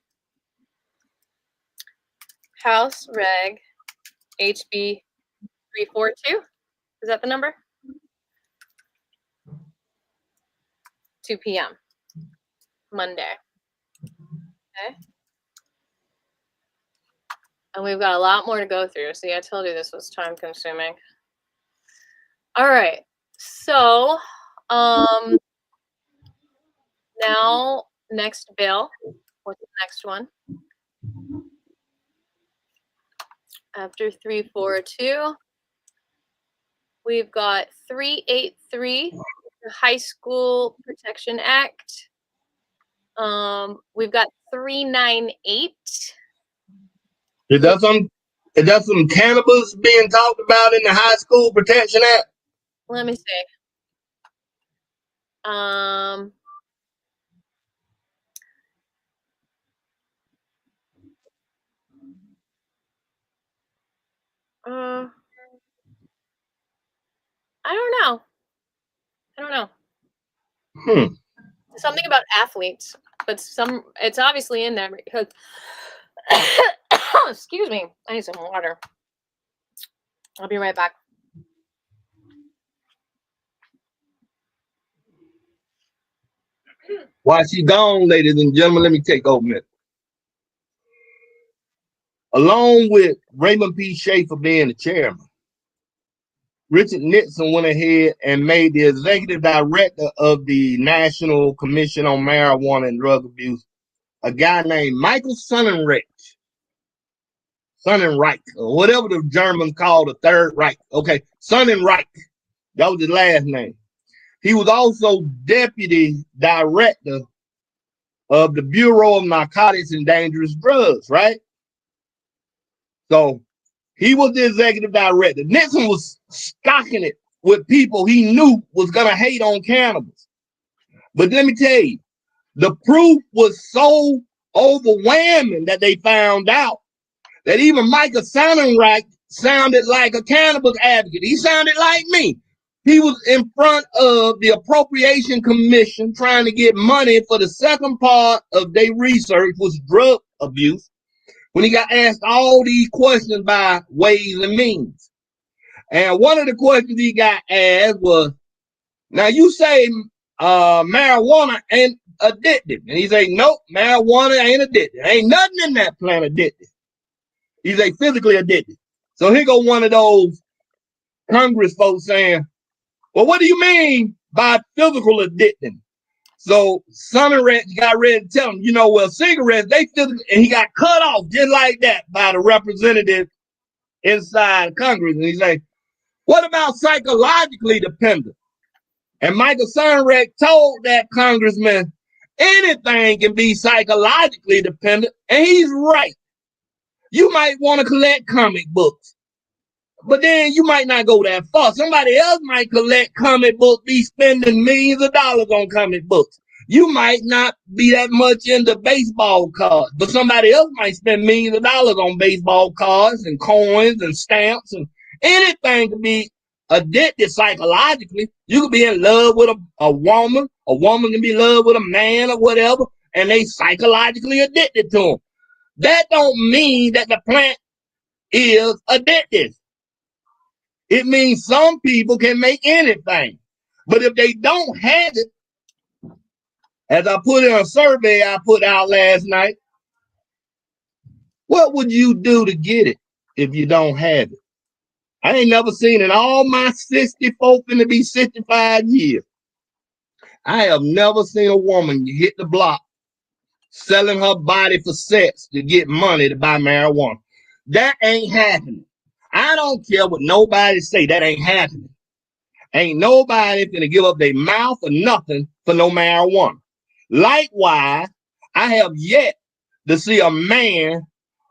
House Reg HB 342. Is that the number? 2 p.m. Monday. Okay. And we've got a lot more to go through. See, I told you this was time consuming. All right. So, now next bill. What's the next one? After 342, we've got 383, the High School Protection Act. We've got 398. Is that some cannabis being talked about in the High School Protection Act? Let me see. I don't know. Something about athletes, but it's obviously in there because excuse me, I need some water. I'll be right back. While she's gone, ladies and gentlemen, let me take over a minute. Along with Raymond P. Schaefer being the chairman, Richard Nixon went ahead and made the executive director of the National Commission on Marijuana and Drug Abuse a guy named Michael Sonnenreich, or whatever the Germans call the Third Reich. Okay, Sonnenreich. That was his last name. He was also deputy director of the Bureau of Narcotics and Dangerous Drugs, right? So He was the executive director. Nixon was stocking it with people he knew was going to hate on cannabis. But let me tell you, the proof was so overwhelming that they found out that even Michael Sonnenreich sounded like a cannabis advocate. He sounded like me. He was in front of the Appropriation Commission trying to get money for the second part of their research, was drug abuse, when he got asked all these questions by Ways and Means. And one of the questions he got asked was, now you say marijuana ain't addictive. And he say, nope, marijuana ain't addictive. Ain't nothing in that plant addictive. He say physically addictive. So here go one of those Congress folks saying, well, what do you mean by physical addicting? So Sonnenreich got ready to tell him, well, cigarettes, they physical, and he got cut off just like that by the representative inside Congress. And he's like, what about psychologically dependent? And Michael Sonnenreich told that congressman, anything can be psychologically dependent. And he's right. You might want to collect comic books, but then you might not go that far. Somebody else might collect comic books, be spending millions of dollars on comic books. You might not be that much into baseball cards, but somebody else might spend millions of dollars on baseball cards and coins and stamps, and anything can be addicted psychologically. You could be in love with a woman can be in love with a man or whatever, and they psychologically addicted to them. That don't mean that the plant is addictive. It means some people can make anything. But if they don't have it, as I put in a survey I put out last night, what would you do to get it if you don't have it? I ain't never seen in all my 64 finna be 65 years. I have never seen a woman hit the block selling her body for sex to get money to buy marijuana. That ain't happening. I don't care what nobody say, that ain't happening. Ain't nobody finna give up their mouth or nothing for no marijuana. Likewise, I have yet to see a man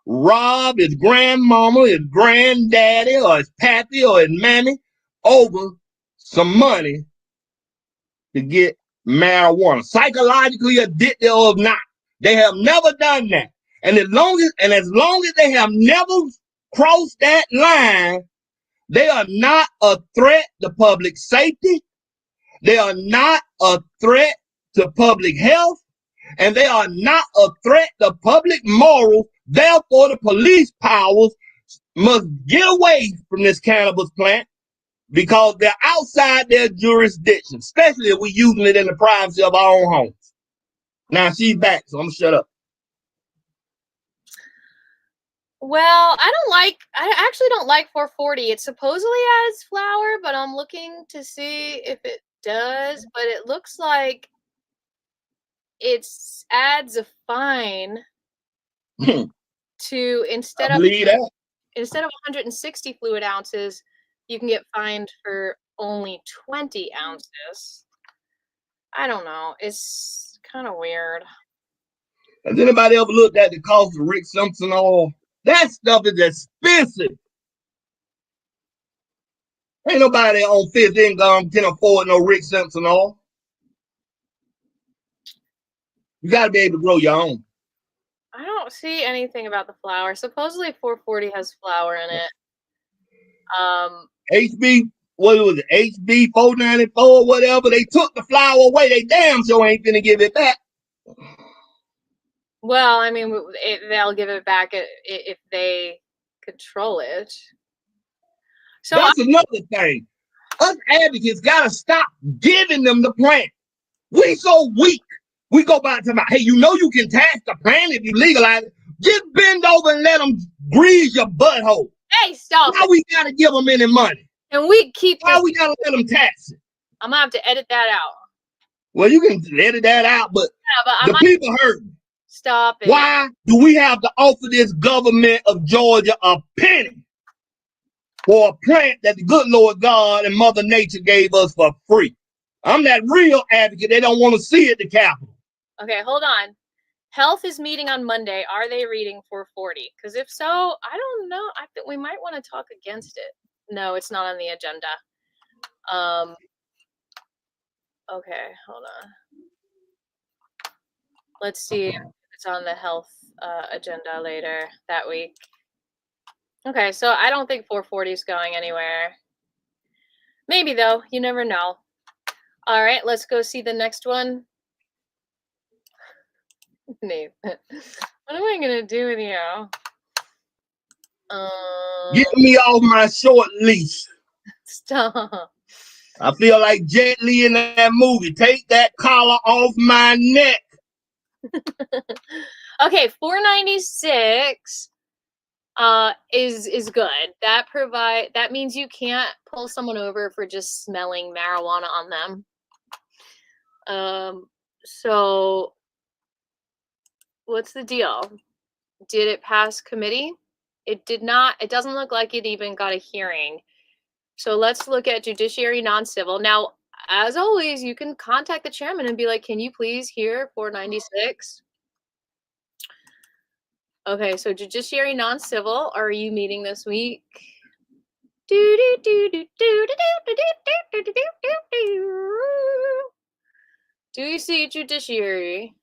rob his grandmama, his granddaddy, or his pappy, or his mammy over some money to get marijuana. Psychologically addicted or not. They have never done that. And as long as they have never crossed that line, they are not a threat to public safety. They are not a threat to public health. And they are not a threat to public morals. Therefore, the police powers must get away from this cannabis plant because they're outside their jurisdiction, especially if we're using it in the privacy of our own homes. Now she's back, so I'm gonna shut up. Well, I actually don't like 440. It supposedly has flour, but I'm looking to see if it does. But it looks like it adds a fine to instead of 160 fluid ounces, you can get fined for only 20 ounces. I don't know. It's kind of weird. Has anybody ever looked at the cost of Rick Simpson oil? That stuff is expensive. Ain't nobody on fifth income can afford no Rick Simpson oil. You got to be able to grow your own. I don't see anything about the flour. Supposedly 440 has flour in it. HB, what was it? HB 494 or whatever. They took the flour away. They damn sure ain't finna give it back. Well, I mean, they'll give it back if they control it. So that's another thing. Us advocates gotta stop giving them the plant. We so weak. We go back to hey, you can tax the plant if you legalize it. Just bend over and let them grease your butthole. Hey, stop! Why we gotta give them any money? And we keep. Why we gotta let them tax it? I'm gonna have to edit that out. Well, you can edit that out, but the people hurt. Stop it. Why do we have to offer this government of Georgia a penny for a plant that the good Lord God and Mother Nature gave us for free? I'm that real advocate. They don't want to see it at the Capitol. Okay, hold on. Health is meeting on Monday. Are they reading 440? Because if so, I don't know. I think we might want to talk against it. No, it's not on the agenda. Okay, hold on. Let's see if it's on the health agenda later that week. Okay, so I don't think 440 is going anywhere. Maybe though, you never know. All right, let's go see the next one. Nate, what am I gonna do with you? Get me off my short leash. Stop. I feel like Jet Li in that movie. Take that collar off my neck. Okay, 496 is good. That means you can't pull someone over for just smelling marijuana on them. So what's the deal? Did it pass committee? It did not. It doesn't look like it even got a hearing. So let's look at judiciary non-civil. Now, as always, you can contact the chairman and be like, can you please hear 496? Okay, so judiciary non-civil, are you meeting this week? Do you see judiciary?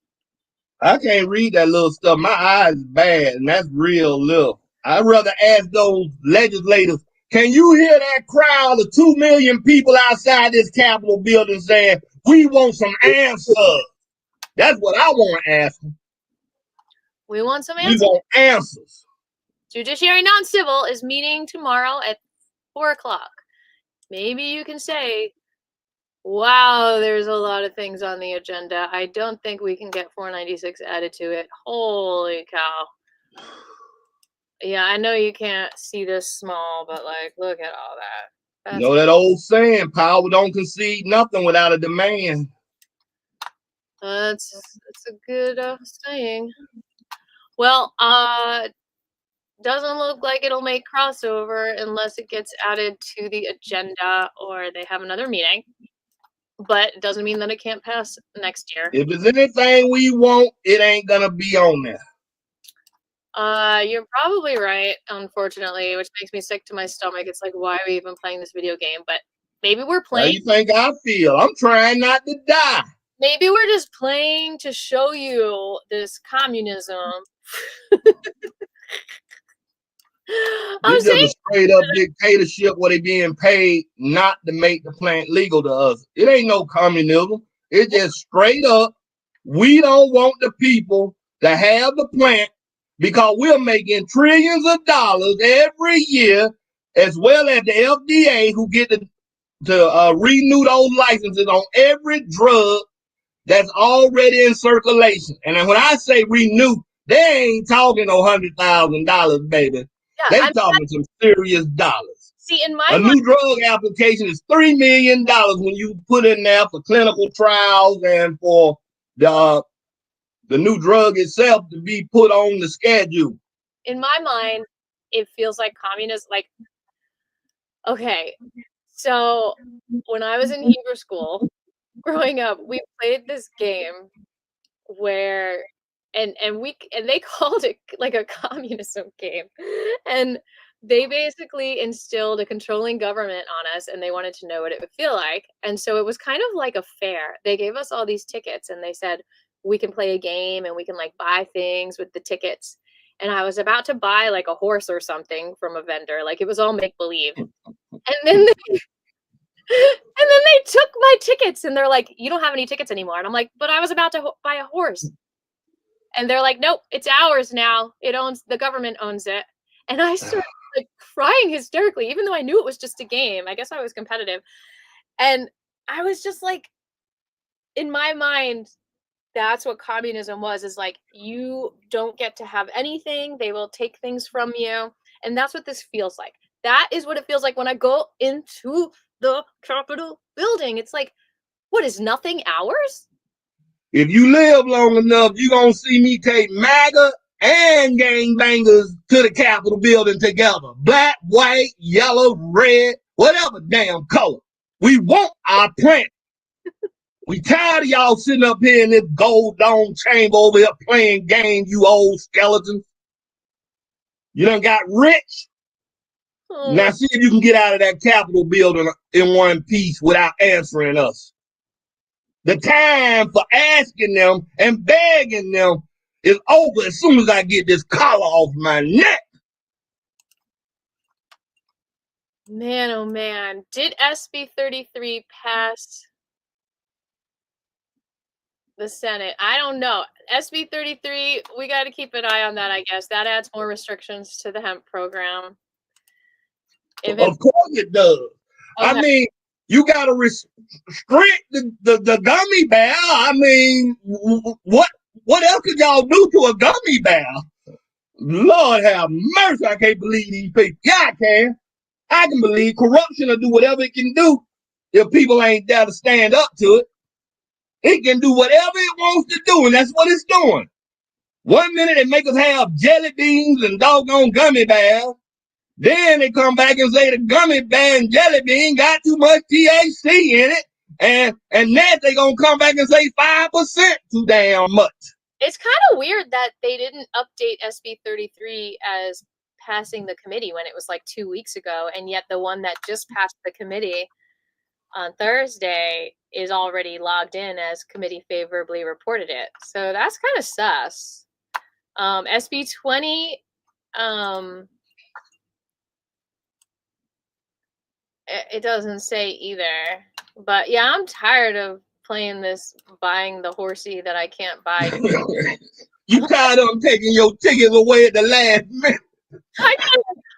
I can't read that little stuff. My eyes bad, and that's real little. I'd rather ask those legislators, can you hear that crowd of 2 million people outside this Capitol building saying, we want some answers? That's what I want to ask them. We want some We answers. want answers. Judiciary non-civil is meeting tomorrow at 4 o'clock. Maybe you can say, wow, there's a lot of things on the agenda. I don't think we can get 496 added to it. Holy cow. Yeah, I know you can't see this small, but like, look at all that. You know that old saying, power don't concede nothing without a demand. That's a good saying. Well, doesn't look like it'll make crossover unless it gets added to the agenda or they have another meeting. But it doesn't mean that it can't pass next year. If there's anything we want, it ain't gonna be on there. You're probably right, unfortunately, which makes me sick to my stomach. It's like, why are we even playing this video game? But maybe we're How playing. you think I feel? I'm trying not to die. Maybe we're just playing to show you this communism. This is a straight up dictatorship where they being paid not to make the plant legal to us. It ain't no communism. It's just straight up. We don't want the people to have the plant because we're making trillions of dollars every year, as well as the FDA, who get to renew those licenses on every drug that's already in circulation. And then when I say renew, they ain't talking no $100,000, baby. Yeah, They talking some serious dollars. See, in my A mind, new drug application is $3 million when you put in there for clinical trials and for the new drug itself to be put on the schedule. in my mind, it feels like communism. Like, okay, so when I was in Hebrew school, growing up, we played this game where and they called it like a communism game, and they basically instilled a controlling government on us, and they wanted to know what it would feel like. And so it was kind of like a fair. They gave us all these tickets, and they said we can play a game and we can like buy things with the tickets. And I was about to buy like a horse or something from a vendor, like it was all make believe. And then they took my tickets, and they're like, you don't have any tickets anymore. And I'm like, but I was about to buy a horse. And they're like, nope, it's ours now. The government owns it. And I started like crying hysterically, even though I knew it was just a game. I guess I was competitive. And I was just like, in my mind, that's what communism was, is like, you don't get to have anything. They will take things from you. And that's what this feels like. That is what it feels like when I go into the Capitol building. It's like, what is nothing ours? If you live long enough, you're going to see me take MAGA and gangbangers to the Capitol building together. Black, white, yellow, red, whatever damn color. We want our plant. We tired of y'all sitting up here in this gold dome chamber over here playing games, you old skeletons. You done got rich. Now see if you can get out of that Capitol building in one piece without answering us. The time for asking them and begging them is over as soon as I get this collar off my neck. Man, oh man. Did SB 33 pass the Senate? I don't know. SB 33, we got to keep an eye on that, I guess. That adds more restrictions to the hemp program. Of course it does. Okay. I mean, you got to restrict the gummy bear. I mean, what else could y'all do to a gummy bear? Lord have mercy, I can't believe these people. Yeah, I can. I can believe corruption will do whatever it can do if people ain't there to stand up to it. It can do whatever it wants to do, and that's what it's doing. 1 minute they make us have jelly beans and doggone gummy bears. Then they come back and say the gummy bear and jelly bean got too much THC in it. And next they gonna come back and say 5% too damn much. It's kind of weird that they didn't update SB 33 as passing the committee when it was like 2 weeks ago, and yet the one that just passed the committee on Thursday is already logged in as committee favorably reported it. So that's kind of sus. SB 20, it doesn't say either. But yeah, I'm tired of playing this buying the horsey that I can't buy. You tired of taking your tickets away at the last minute? I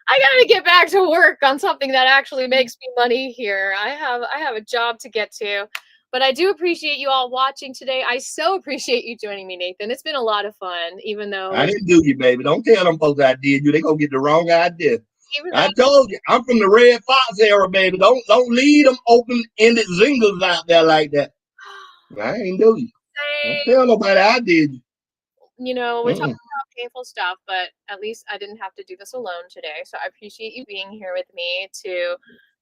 gotta get back to work on something that actually makes me money here. I have a job to get to. But I do appreciate you all watching today. I so appreciate you joining me, Nathan. It's been a lot of fun, even though I didn't do you, baby. Don't tell them folks I did you. They gonna get the wrong idea. I told you, I'm from the Red Fox era, baby. Don't leave them open-ended zingers out there like that. I ain't do you. Don't tell nobody I did you. You know, we're talking about painful stuff, but at least I didn't have to do this alone today. So I appreciate you being here with me to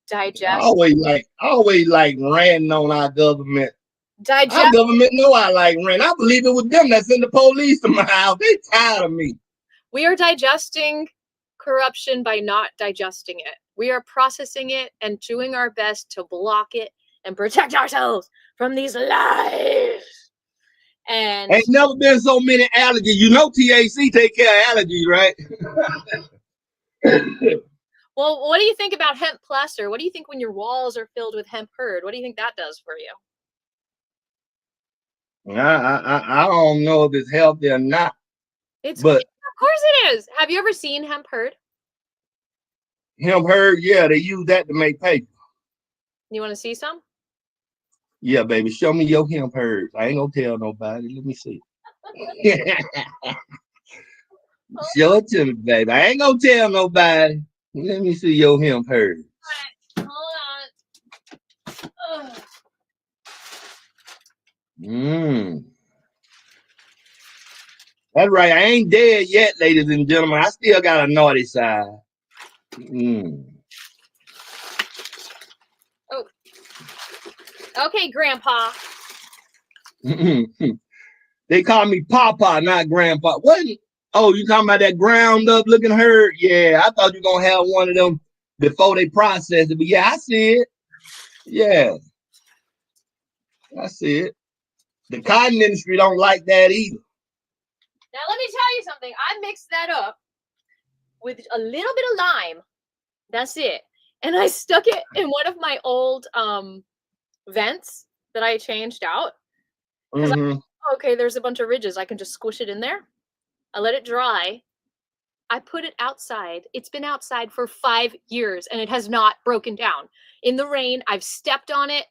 digest. I always like ranting on our government. Our Digest. government know I like ranting. I believe it was them that sent the police to my house. They tired of me. We are digesting corruption by not digesting it. We are processing it and doing our best to block it and protect ourselves from these lies. And ain't never been so many allergies. You know THC take care of allergies, right? well, what do you think about hemp plaster? What do you think when your walls are filled with hemp hurd? What do you think that does for you? I don't know if it's healthy or not. Of course it is. Have you ever seen hemp hurd? Hemp hurd, yeah, they use that to make paper. You want to see some? Yeah, baby, show me your hemp hurd. I ain't gonna tell nobody. Let me see. Show it to me, baby. I ain't gonna tell nobody. Let me see your hemp hurd. Hold on. That's right. I ain't dead yet, ladies and gentlemen. I still got a naughty side. Oh. Okay, Grandpa. They call me Papa, not Grandpa. What? Oh, you talking about that ground up looking herd? Yeah, I thought you were gonna have one of them before they process it. But yeah, I see it. Yeah. I see it. The cotton industry don't like that either. Now let me tell you something. I mixed that up with a little bit of lime. That's it. And I stuck it in one of my old vents that I changed out. Okay, there's a bunch of ridges. I can just squish it in there. I let it dry. I put it outside. It's been outside for 5 years and it has not broken down. In the rain, I've stepped on it.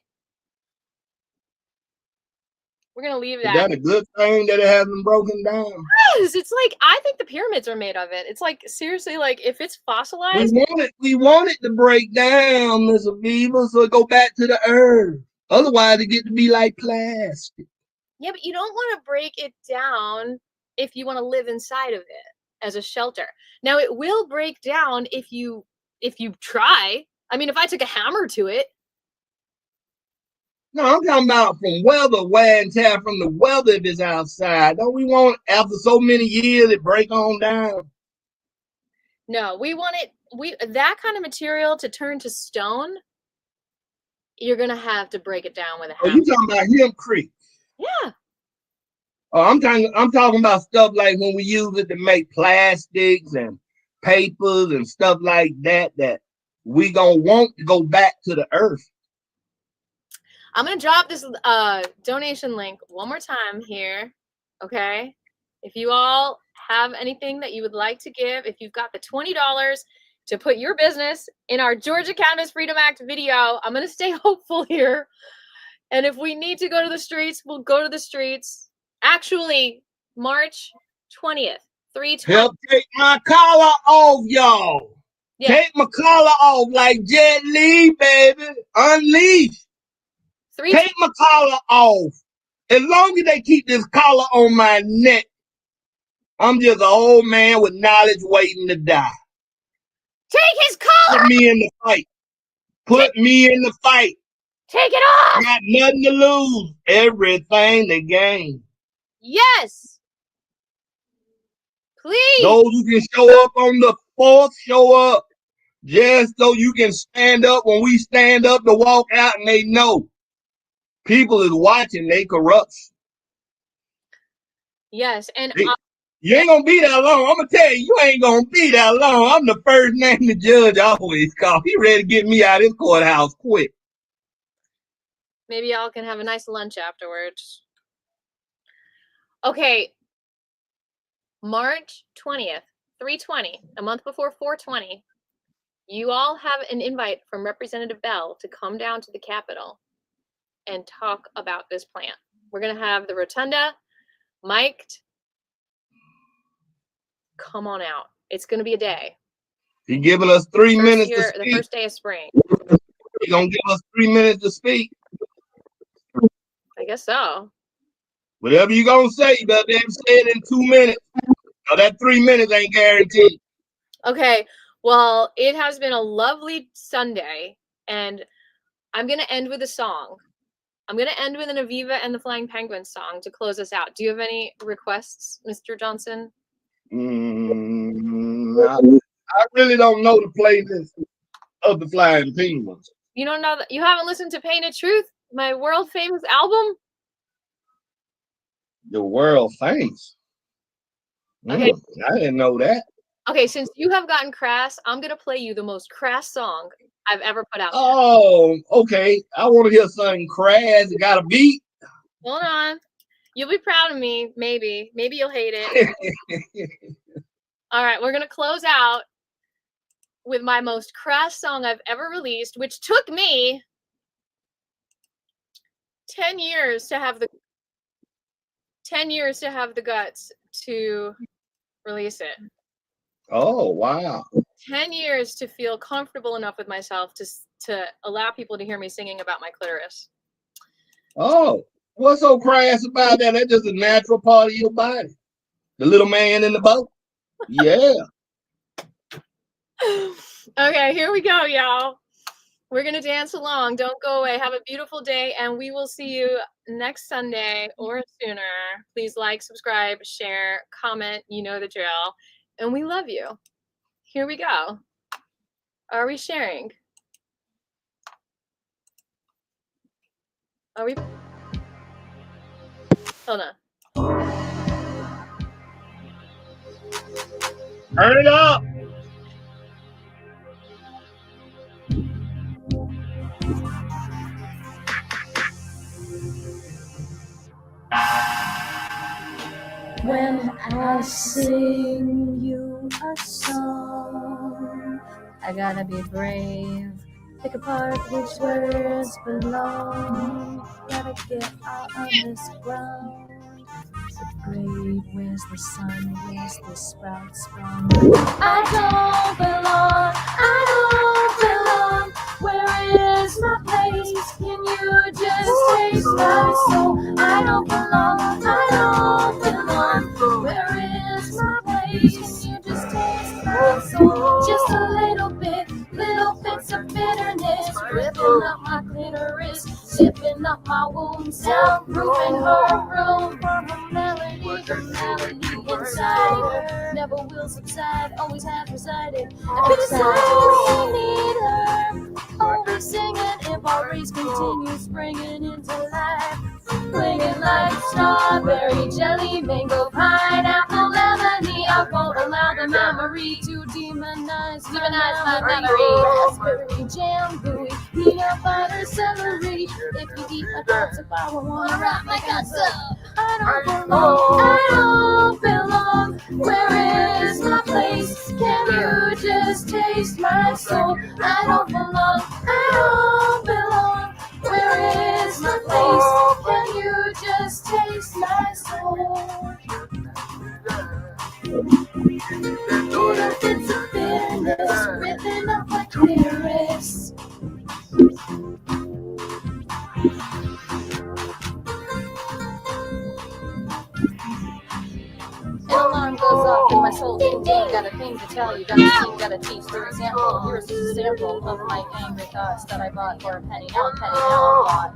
We're going to leave that. Is that a good thing that it hasn't broken down? Yes, it's like, I think the pyramids are made of it. It's like, seriously, like, if it's fossilized. We want it to break down, Miss Aviva, so it go back to the earth. Otherwise, it get to be like plastic. Yeah, but you don't want to break it down if you want to live inside of it as a shelter. Now, it will break down if you try. I mean, if I took a hammer to it. No, I'm talking about from weather, wear and tear from the weather if it's outside. Don't we want, after so many years, it break on down? No, we want it, that kind of material to turn to stone, you're going to have to break it down with a Oh, hammer. you talking about hempcrete? Yeah. Oh, I'm talking about stuff like when we use it to make plastics and papers and stuff like that, that we gonna want to go back to the earth. I'm going to drop this donation link one more time here, okay? If you all have anything that you would like to give, if you've got the $20 to put your business in our Georgia Cannabis Freedom Act video, I'm going to stay hopeful here. And if we need to go to the streets, we'll go to the streets. Actually, March 20th, 3/20. Help take my collar off, y'all. Yeah. Take my collar off like Jet Li, baby. Unleash. Take my collar off. As long as they keep this collar on my neck, I'm just an old man with knowledge waiting to die. Take his collar. Put me in the fight. Put me in the fight. Take it off. Got nothing to lose. Everything to gain. Yes. Please. Those who can show up on the 4th, show up. Just so you can stand up when we stand up to walk out and they know. People is watching, they corrupt. Yes, and you ain't gonna be that long. I'm gonna tell you, you ain't gonna be that long. I'm the first name the judge always call. He ready to get me out of this courthouse quick. maybe y'all can have a nice lunch afterwards. Okay, March 20th, 3/20, a month before 4/20. You all have an invite from Representative Bell to come down to the Capitol and talk about this plant. We're going to have the rotunda mic'd. Come on out. It's going to be a day. He giving us 3 minutes to The speak. first day of spring. He gonna give us 3 minutes to speak. I guess so. Whatever you gonna say, you better be able to say it in 2 minutes. Now that 3 minutes ain't guaranteed. Okay, well, it has been a lovely Sunday, and I'm going to end with a song. I'm going to end with an Aviva and the Flying Penguins song to close us out. Do you have any requests, Mr. Johnson? I really don't know the playlist of the Flying Penguins. You don't know that? You haven't listened to Painted Truth, my world famous album? The world famous. Okay. I didn't know that. Okay, since you have gotten crass, I'm going to play you the most crass song I've ever put out. Oh, okay. I want to hear something crass. It got a beat. Hold on. You'll be proud of me, maybe. Maybe you'll hate it. All right, we're going to close out with my most crass song I've ever released, which took me 10 years to have the guts to release it. Oh, wow. 10 years to feel comfortable enough with myself to allow people to hear me singing about my clitoris. Oh, what's so crass about that? That's just a natural part of your body. The little man in the boat. Yeah. Okay, here we go, y'all. We're going to dance along. Don't go away. Have a beautiful day, and we will see you next Sunday or sooner. Please like, subscribe, share, comment. You know the drill. And we love you. Here we go. Are we sharing? Are we? Hold on. Turn it up. When I sing you a song, I gotta be brave. Pick apart which words belong. Gotta get out of this ground. The grave, where's the sun? Where's the sprout sprung? I don't belong. I don't belong. Where is my place? Can you just taste my soul? I don't belong. I don't belong. Where is my place? Can you just taste my soul? Just a little bit, little bits of bitterness, ripping up my clitoris, zipping up my reality inside her never will subside, always have resided. And beside we need her, always singing if our race continues springing into life. Clinging like strawberry, jelly, mango, pineapple, lemony. I won't allow the memory to demonize my memory. Raspberry jam, gooey, peanut butter, celery. If you eat my guts, if I wanna wrap my guts up, I don't belong. Where is my place? Can you just taste my soul? I don't belong. I don't belong. Where is my place? Can you just taste my soul? Little bits of bitterness ripping up my clearest. An alarm goes off in my soul. Ding ding, got a thing to tell you. Got a thing, got to teach. For example, here's a sample of my angry thoughts that I bought for a penny. Now a penny, now I'm bought.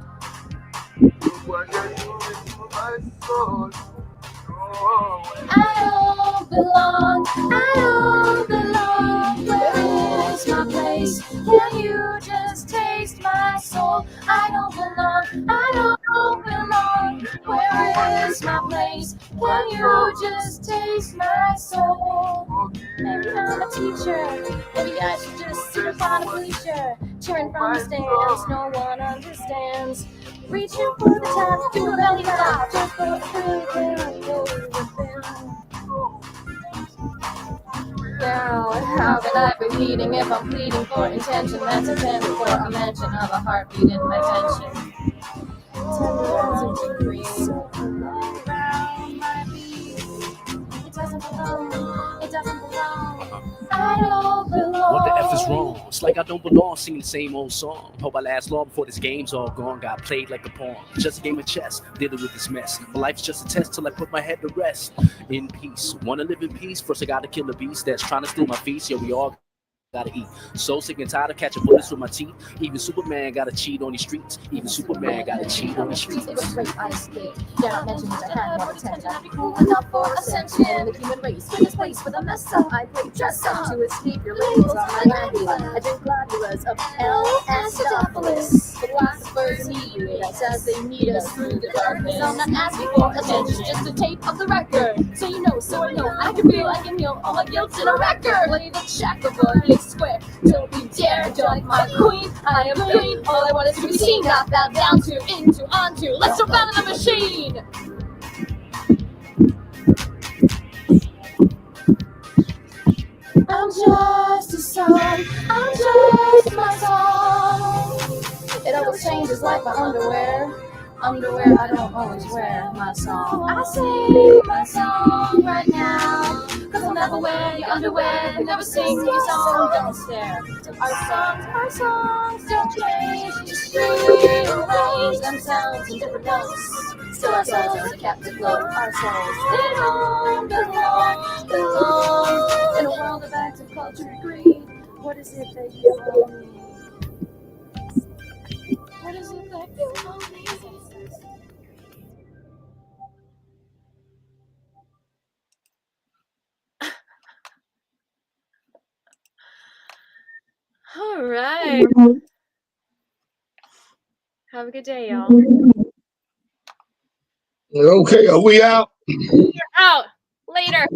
I don't belong. I don't belong. Where is my place? Can you just taste my soul? I don't belong. I don't belong. Where is my place? Can you just taste my soul? Maybe I'm a teacher. Maybe I should just sit upon a bleacher, cheering from the stands. No one understands. Reaching for the top, do a belly flop, just for a thrill. Now, how can I be pleading if I'm pleading for intention that's intended for a mention of a heartbeat in my tension? It doesn't belong. It doesn't belong. I don't belong. What the F is wrong? It's like I don't belong singing the same old song. Hope I last long before this game's all gone. Got played like a pawn. Just a game of chess, dealing with this mess. My life's just a test till I put my head to rest. In peace. Wanna live in peace? First I gotta kill the beast that's trying to steal my feast. Yo, we all gotta eat. So sick and tired of catching bullets with my teeth. Even Superman gotta cheat on these streets. Even Superman gotta cheat on these streets. It was great, I escaped. Dare not mention that I had more attention. I'd be cool enough for ascension. The human race in this place with a mess up. I play dress up to escape your labels on my mandula. I drink globulas of L. acidophilus. Philosophers need us as they need us through the darkness. I'm not asking for attention, just a tape of the record. So you know, so I know, I can feel, I can heal all my guilt in a record. Play the checkerboard. Square, don't you dare dunk my queen. I am clean. All I want is to be seen. Not bow down to, into, onto. Let's jump out of the machine. I'm just a song. I'm just my song. It always changes like my underwear. Underwear I don't always wear. My song. I sing my song right now. Cause I'll never wear your underwear. Never sing your song. Don't stare. Our songs don't change. Just rearrange them sounds in different notes. Still our souls are kept afloat. Our souls, they don't belong. In a world of active culture greed. What is it that you owe me? What is it that you owe me? All right. Have a good day, y'all. Okay, are we out? You're out. Later.